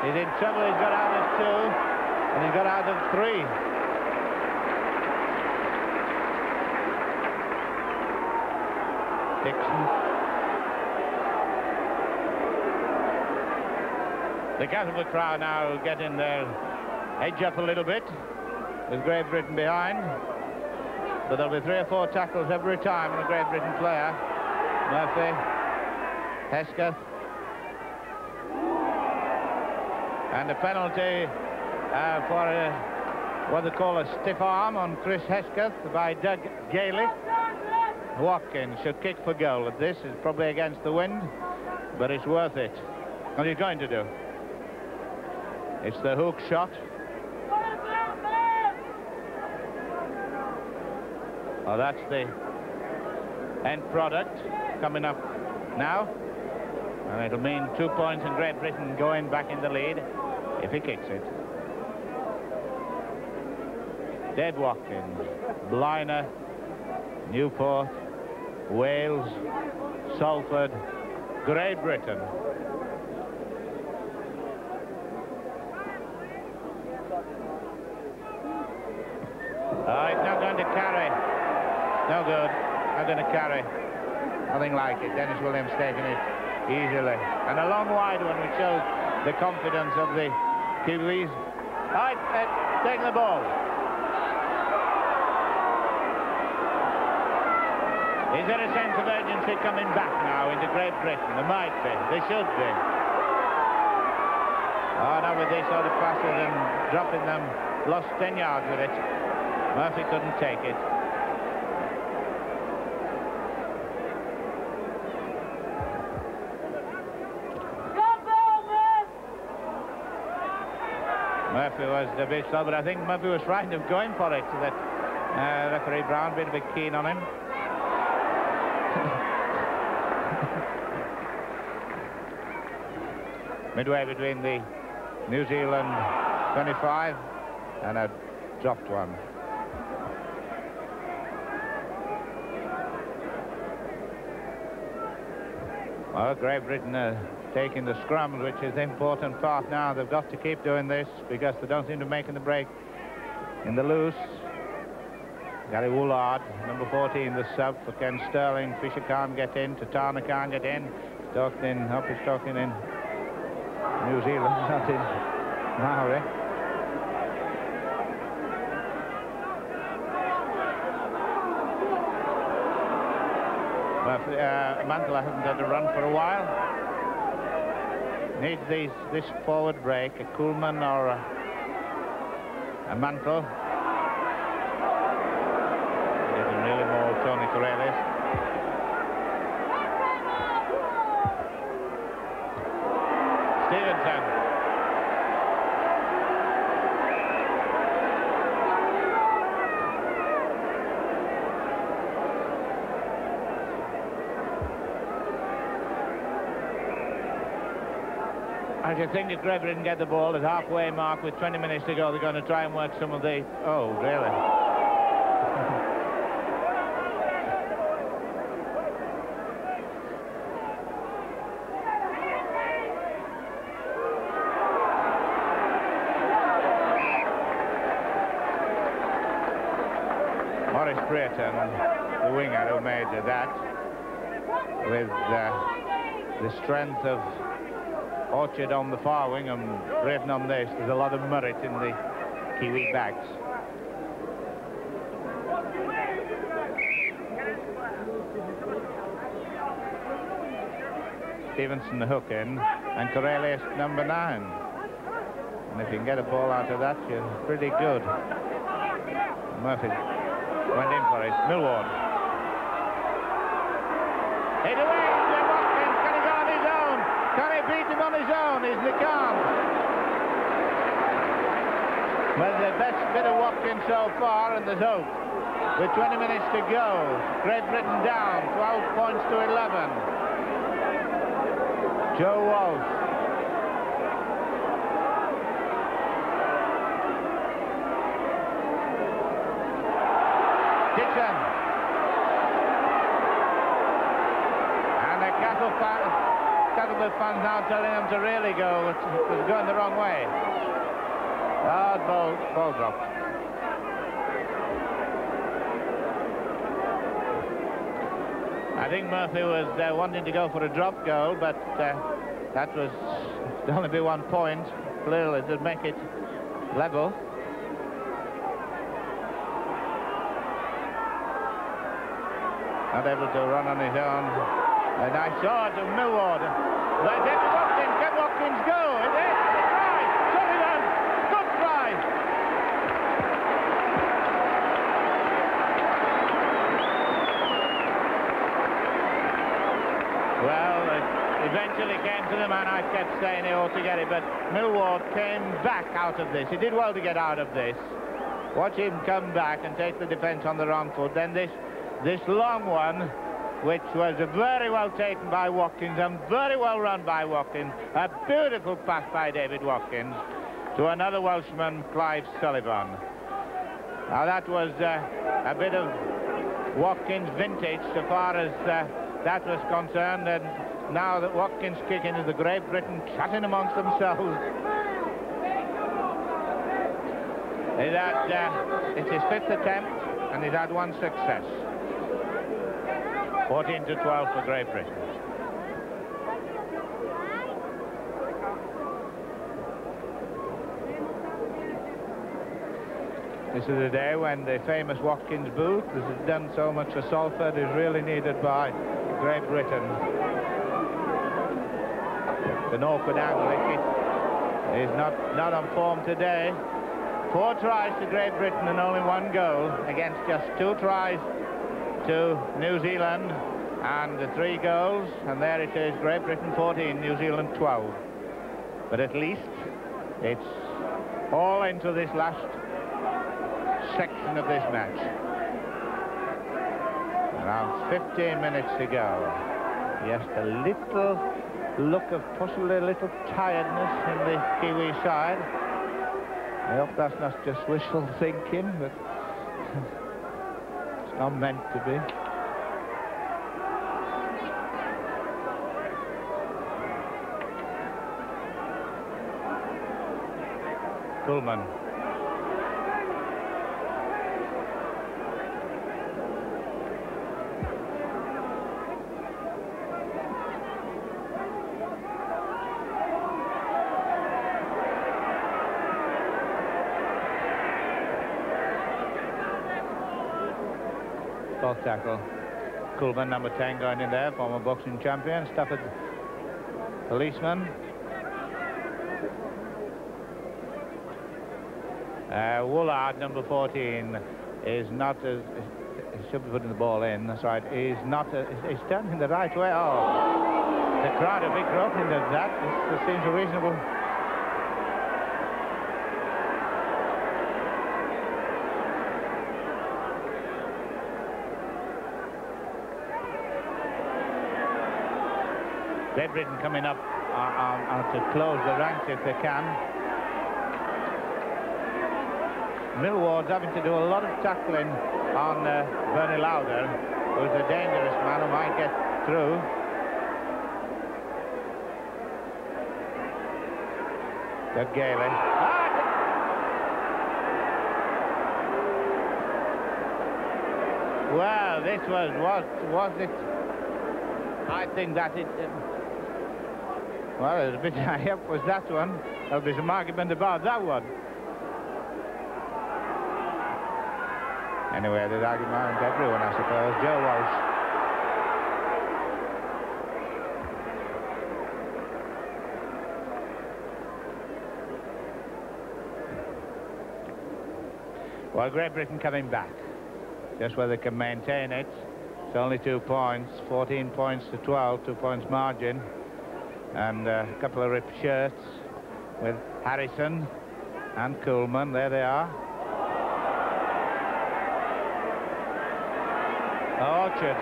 Speaker 1: He's in trouble. He's got out of 2 and he's got out of 3. Dixon. The Catherwood crowd now getting their edge up a little bit with Great Britain behind. But there'll be 3 or 4 tackles every time on a Great Britain player. Murphy, Hesketh, and a penalty for what they call a stiff arm on Chris Hesketh by Doug Gailey. Watkins should kick for goal. This is probably against the wind, but it's worth it. What he's going to do. It's the hook shot. Oh, that's the end product coming up now. And it'll mean 2 points and Great Britain going back in the lead if he kicks it. Dave Watkins, Bliner, Newport, Wales, Salford, Great Britain. Oh, it's not going to carry. No good. Not going to carry. Nothing like it. Dennis Williams taking it easily. And a long wide one which shows the confidence of the Kiwis. Right, taking the ball. Is there a sense of urgency coming back now into Great Britain? There might be. There should be. Oh, now with this sort of passes and dropping them, lost 10 yards with it. Murphy couldn't take it. Murphy was a bit slow, but I think Murphy was frightened of going for it, so that referee Brown being a bit keen on him. Midway between the New Zealand 25 and a dropped one. Well, Great Britain taking the scrums, which is the important part now. They've got to keep doing this because they don't seem to be making the break in the loose. Gary Woolard, number 14, the sub for Ken Sterling. Fisher can't get in. Tatana can't get in. Stoked in. Hope is Stoked in New Zealand, not in Maori. Mantle hasn't had a run for a while. Needs this forward break, a Kuhlman or a Mantle. Getting really more Tony Corellis. Stevenson. I should think if Great Britain get the ball at halfway mark with 20 minutes to go, they're going to try and work some of the... Oh, really? Dixon, the winger who made that, with the strength of Orchard on the far wing and Braden on this. There's a lot of merit in the Kiwi backs. Stevenson the hook in, and Corellius number 9. And if you can get a ball out of that, you're pretty good. Murphy went in for it. Millward. Hit away! Watkins, can he go on his own? Can he beat him on his own? He can't. Well, the best bit of Watkins so far, and there's hope. With 20 minutes to go, Great Britain down, 12 points to 11. Joe Walsh. Dixon. And the Cattlebird fans now telling them to really go. It was going the wrong way. Hard ball dropped. I think Murphy was wanting to go for a drop goal, but that was to only be 1 point. Clearly to make it level. Not able to run on his own. A nice shot to Millward. Let David Watkins, can Watkins go? Is it? Try! Sullivan! Good try! Well, it eventually came to the man. I kept saying he ought to get it, but Millward came back out of this. He did well to get out of this. Watch him come back and take the defence on the wrong foot. Then this long one, which was very well taken by Watkins and very well run by Watkins. A beautiful pass by David Watkins to another Welshman, Clive Sullivan. Now that was a bit of Watkins vintage so far as that was concerned, and now that Watkins kick into the Great Britain chatting amongst themselves. It's his 5th attempt and he's had 1 success. 14 to 12 for Great Britain. This is the day when the famous Watkins boot that has done so much for Salford is really needed by Great Britain. An awkward angle. It is not on form today. 4 tries to Great Britain and only 1 goal against just 2 tries to New Zealand and 3 goals, and there it is, Great Britain 14, New Zealand 12. But at least it's all into this last section of this match. Around 15 minutes to go. Yes, a little look of possibly a little tiredness in the Kiwi side. I hope that's not just wishful thinking, but it's not meant to be. Kuhlman. Ball tackle. Kuhlman, number 10, going in there, former boxing champion, Stafford policeman. Woolard, number 14, is not as... He should be putting the ball in, that's right. He's not... He's standing the right way. Oh, the crowd, a big crowd into that. This seems a reasonable... Great Britain coming up to close the ranks if they can. Millward's having to do a lot of tackling on Bernie Lauder, who's a dangerous man who might get through. Doug Gailey. Well, this was it? I think that it... well, it was a bit high up, was that one? There'll be some argument about that one. Anyway, there's argument with everyone, I suppose. Joe Walsh. Well, Great Britain coming back. Just whether they can maintain it. It's only 2 points, 14 points to 12, 2 points margin. And a couple of ripped shirts with Harrison and Coolman. There they are. Orchard.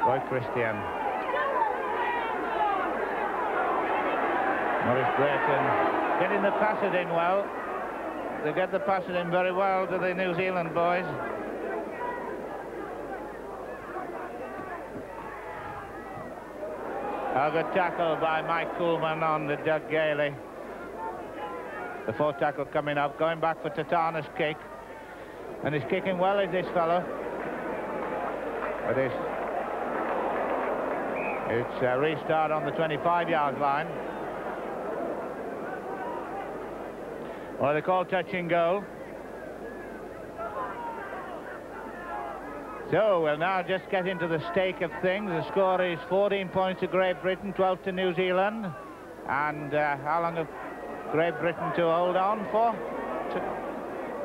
Speaker 1: Boy Christian. Maurice Brayton getting the passes in well. They get the passes in very well to the New Zealand boys. A good tackle by Mike Coolman on the Doug Gailey. The fourth tackle coming up, going back for Tatana's kick. And he's kicking well, is this fellow. But it's a restart on the 25-yard line. Well, they call touch and goal. So we'll now just get into the stake of things. The score is 14 points to Great Britain, 12 to New Zealand. And how long have Great Britain to hold on for?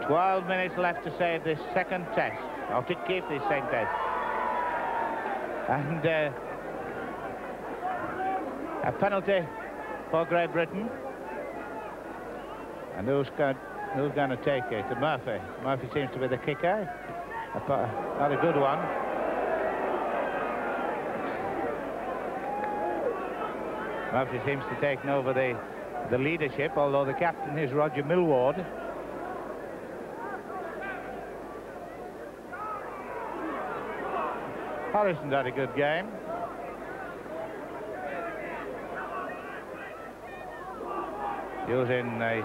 Speaker 1: 12 minutes left to save this second test, or to keep this second test. And a penalty for Great Britain. And who's going to take it? Murphy. Murphy seems to be the kicker. Not a good one. Murphy seems to take over the leadership, although the captain is Roger Millward. Harrison's had a good game. Using the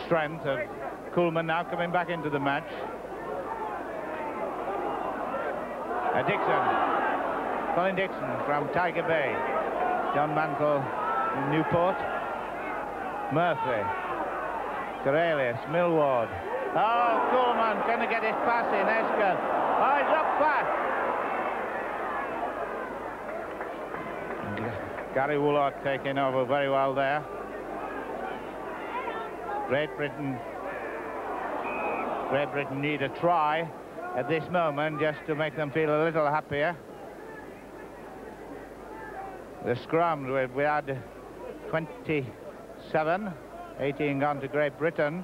Speaker 1: strength of Coolman now coming back into the match. Dixon. Colin Dixon from Tiger Bay. John Mantle from Newport. Murphy. Corellius. Millward. Oh, Coolman, can he get his pass in? Esker. Oh, he's up fast. Gary Woolard taking over very well there. Great Britain need a try at this moment just to make them feel a little happier. The scrum, we had 27, 18 gone to Great Britain,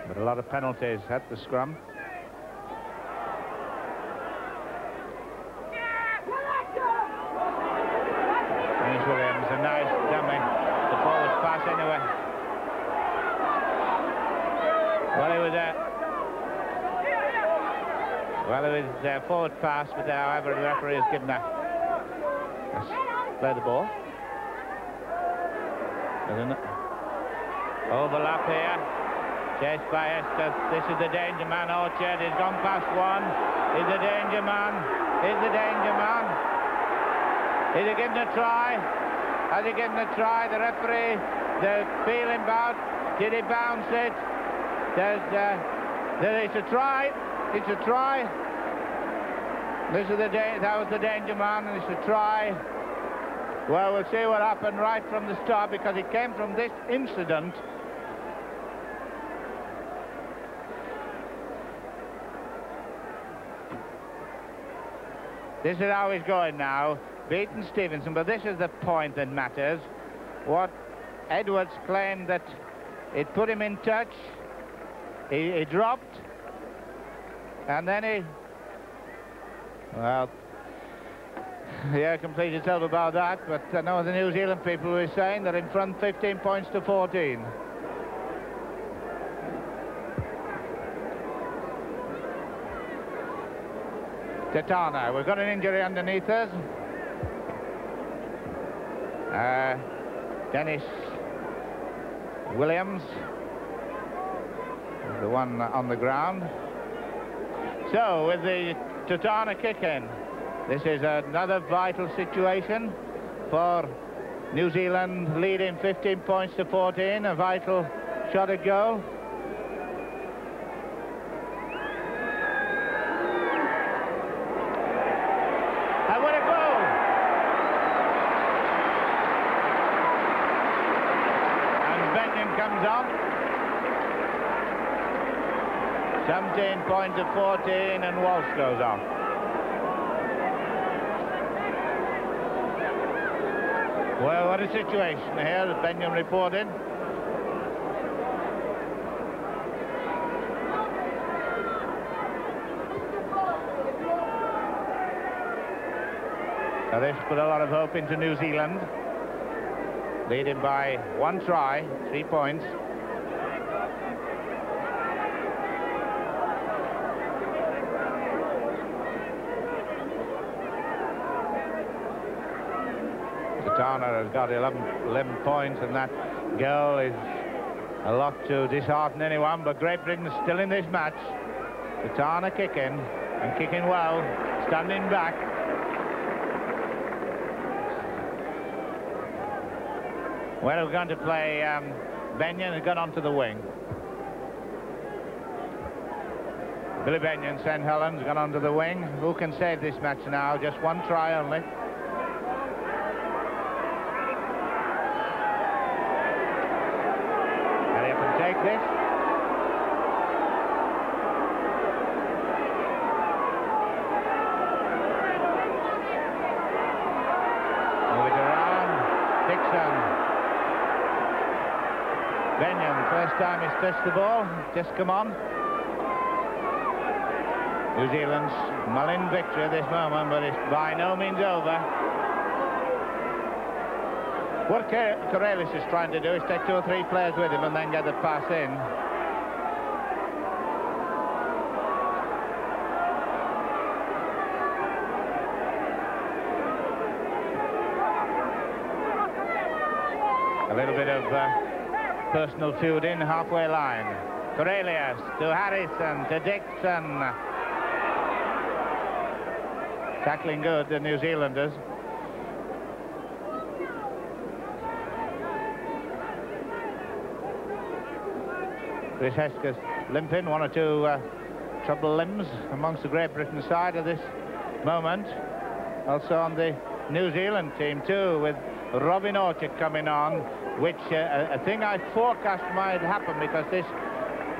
Speaker 1: but a lot of penalties at the scrum. James Williams, a nice dummy, the forward pass anyway. Well, it was a forward pass, but however the referee has given that. Let's play the ball. There's an overlap here. Chased by Estes. This is the danger man. Orchard. He's gone past one. He's the danger man. He's the danger man. Is he getting a try? Has he getting a try? The referee, the feeling bout. Did he bounce it? It's a try. It's a try. That was the danger man, and it's a try. Well, we'll see what happened right from the start, because it came from this incident. This is how he's going now, beaten Stevenson, but this is the point that matters. What Edwards claimed that it put him in touch. He dropped, and then well, yeah, complete yourself about that, but I know the New Zealand people were saying they're in front 15 points to 14. Tatana, we've got an injury underneath us. Dennis Williams, the one on the ground. So with the Tatana kick in, this is another vital situation for New Zealand, leading 15 points to 14, a vital shot at goal. And what a goal! And Benyon comes on. 17 points to 14, and Walsh goes off. Well, what a situation here, as Benyon reported. So this put a lot of hope into New Zealand, leading by 1 try, 3 points. Turner has got 11 points, and that goal is a lot to dishearten anyone, but Great Britain is still in this match. Turner kicking, and kicking well, standing back. Well, we're going to play Benyon has gone onto the wing. Billy Benyon, St. Helens, gone onto the wing. Who can save this match now? Just 1 try only. Take this. Move it around. Dixon. Benyon, first time he's touched the ball. Just come on. New Zealand's mulling victory at this moment, but it's by no means over. What Corellis is trying to do is take 2 or 3 players with him and then get the pass in. A little bit of personal feuding, halfway line. Corellis to Harrison, to Dixon. Tackling good, the New Zealanders. Chris Hesketh limping, 1 or 2 trouble limbs amongst the Great Britain side at this moment. Also on the New Zealand team too, with Robin Orchard coming on, which a thing I forecast might happen, because this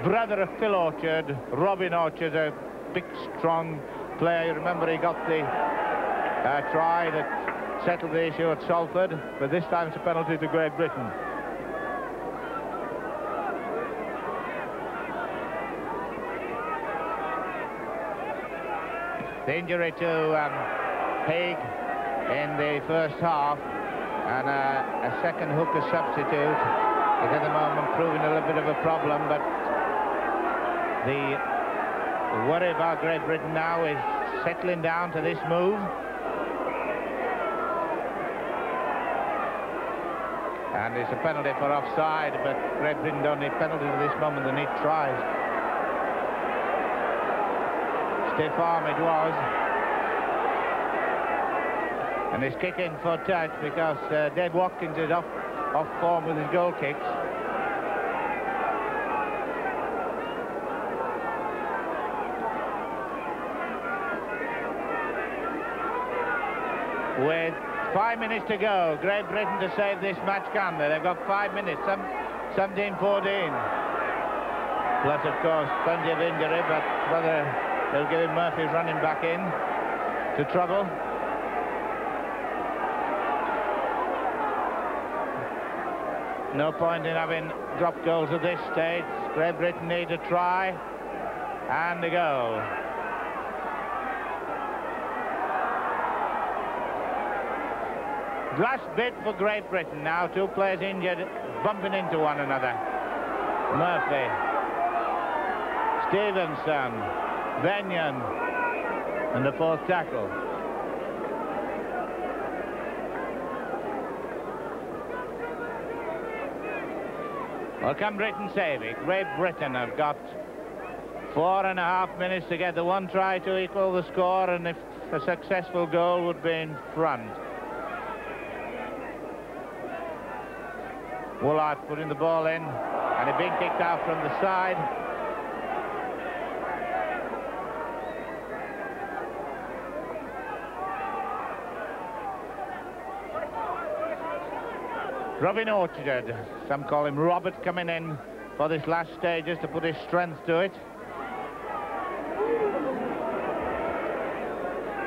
Speaker 1: brother of Phil Orchard, Robin Orchard, a big strong player. You remember he got the try that settled the issue at Salford, but this time it's a penalty to Great Britain. The injury to Haig in the first half, and a second hooker substitute is at the moment proving a little bit of a problem, but the worry about Great Britain now is settling down to this move. And it's a penalty for offside, but Great Britain don't need penalties at this moment, they need tries. Stiff arm it was. And he's kicking for touch because Dave Watkins is off form with his goal kicks. With 5 minutes to go, Great Britain to save this match, can they? They've got 5 minutes, 17-14. Plus, of course, plenty of injury, but whether they'll give him Murphy's running back in to trouble. No point in having drop goals at this stage. Great Britain need a try and a goal. Last bit for Great Britain now. 2 players injured, bumping into one another. Murphy, Stevenson, Benyon, and the 4th tackle. Well, can Britain save it? Great Britain have got 4.5 minutes to get the one try to equal the score, and if a successful goal would be in front. Woolard putting the ball in, and it being kicked out from the side. Robin Orchard, some call him Robert, coming in for this last stages to put his strength to it.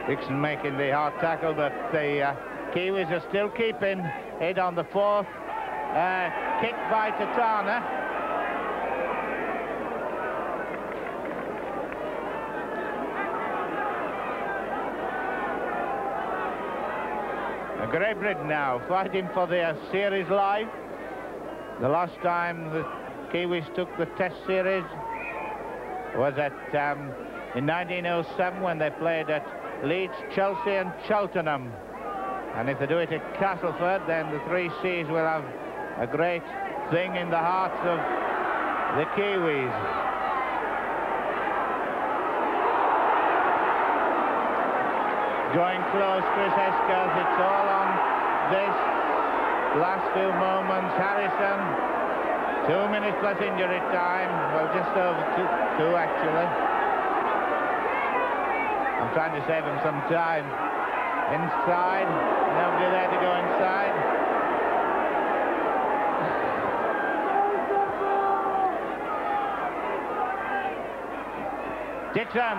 Speaker 1: Dixon making the hard tackle, but the Kiwis are still keeping it on the fourth. Kick by Tatana. Great Britain now fighting for their series life. The last time the Kiwis took the Test series was at in 1907 when they played at Leeds, Chelsea and Cheltenham. And if they do it at Castleford, then the three C's will have a great thing in the hearts of the Kiwis. Going close, Chris Eskers, it's all on this last few moments. Harrison, 2 minutes plus injury time. Well, just over two actually. I'm trying to save him some time. Inside, nobody there to go inside. Dixon.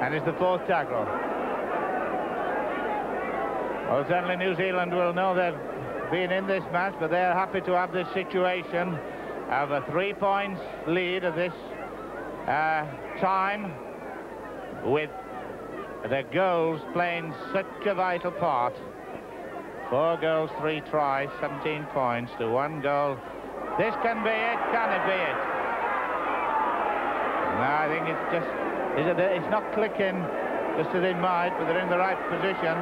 Speaker 1: And it's the fourth tackle. Well, certainly New Zealand will know they've been in this match, but they're happy to have this situation of a 3 points lead at this time, with the goals playing such a vital part. 4 goals, 3 tries, 17 points to 1 goal. This can be it, can it be it? No, I think it's just... It's not clicking just as it might, but they're in the right position.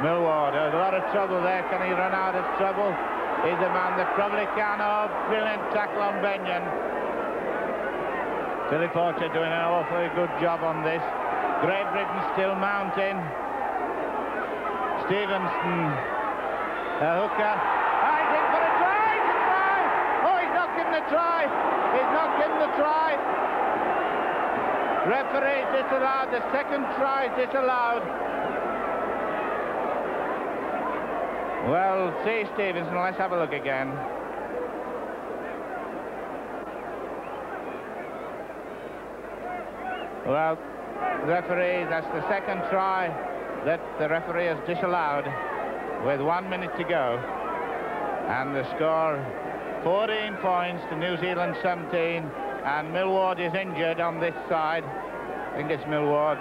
Speaker 1: Millward, there's a lot of trouble there. Can he run out of trouble? He's the man that probably can. Oh, brilliant tackle on Benyon. Tilly Porter doing an awfully good job on this. Great Britain still mounting. Stevenson, a hooker. He's in for a try! The try. He's not given the try. Referee disallowed. The second try disallowed. Well, see Stevenson, let's have a look again. Well, referee, that's the second try that the referee has disallowed with 1 minute to go. And the score, 14 points to New Zealand 17, and Millward is injured on this side. I think it's Millward.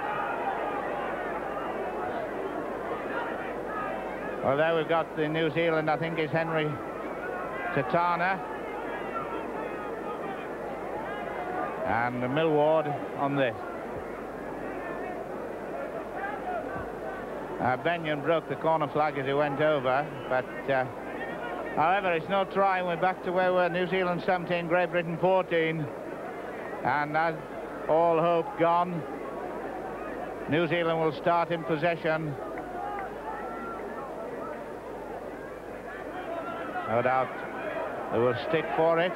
Speaker 1: Well, there we've got the New Zealand, I think it's Henry Tatana. And Millward on this. Benyon broke the corner flag as he went over, but however, it's no try. We're back to where we're. New Zealand 17, Great Britain 14. And as all hope gone, New Zealand will start in possession. No doubt they will stick for it.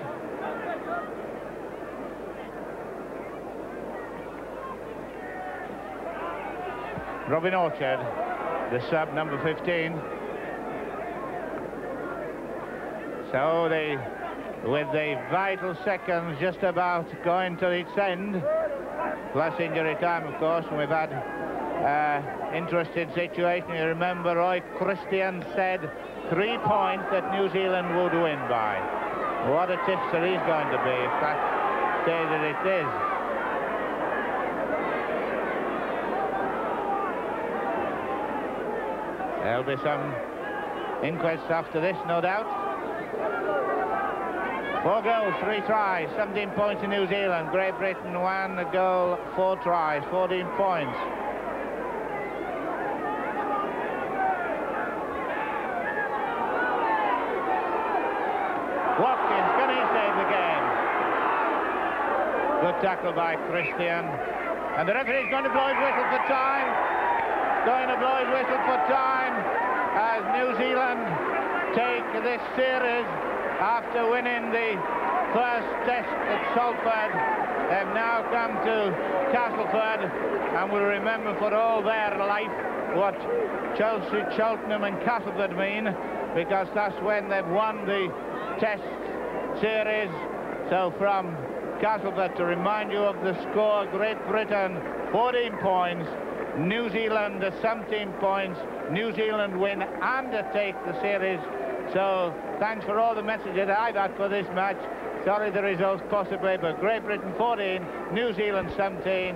Speaker 1: Robin Orchard, the sub, number 15. So with the vital seconds just about going to its end, plus injury time, of course, and we've had interesting situation. You remember Roy Christian said 3 points that New Zealand would win by. What a tipster he's going to be if that stays as it is. There'll be some inquests after this, no doubt. 4 goals, 3 tries, 17 points in New Zealand. Great Britain, 1 goal, 4 tries, 14 points. Watkins, can he save the game? Good tackle by Christian. And the referee's going to blow his whistle for time. Going to blow his whistle for time as New Zealand take this series after winning the first test at Salford. They've now come to Castleford and will remember for all their life what Chelsea, Cheltenham and Castleford mean, because that's when they've won the test series. So from Castleford, to remind you of the score, Great Britain 14 points, New Zealand 17 points. New Zealand win and take the series. So thanks for all the messages I've had for this match. Sorry the results possibly, but Great Britain 14, New Zealand 17.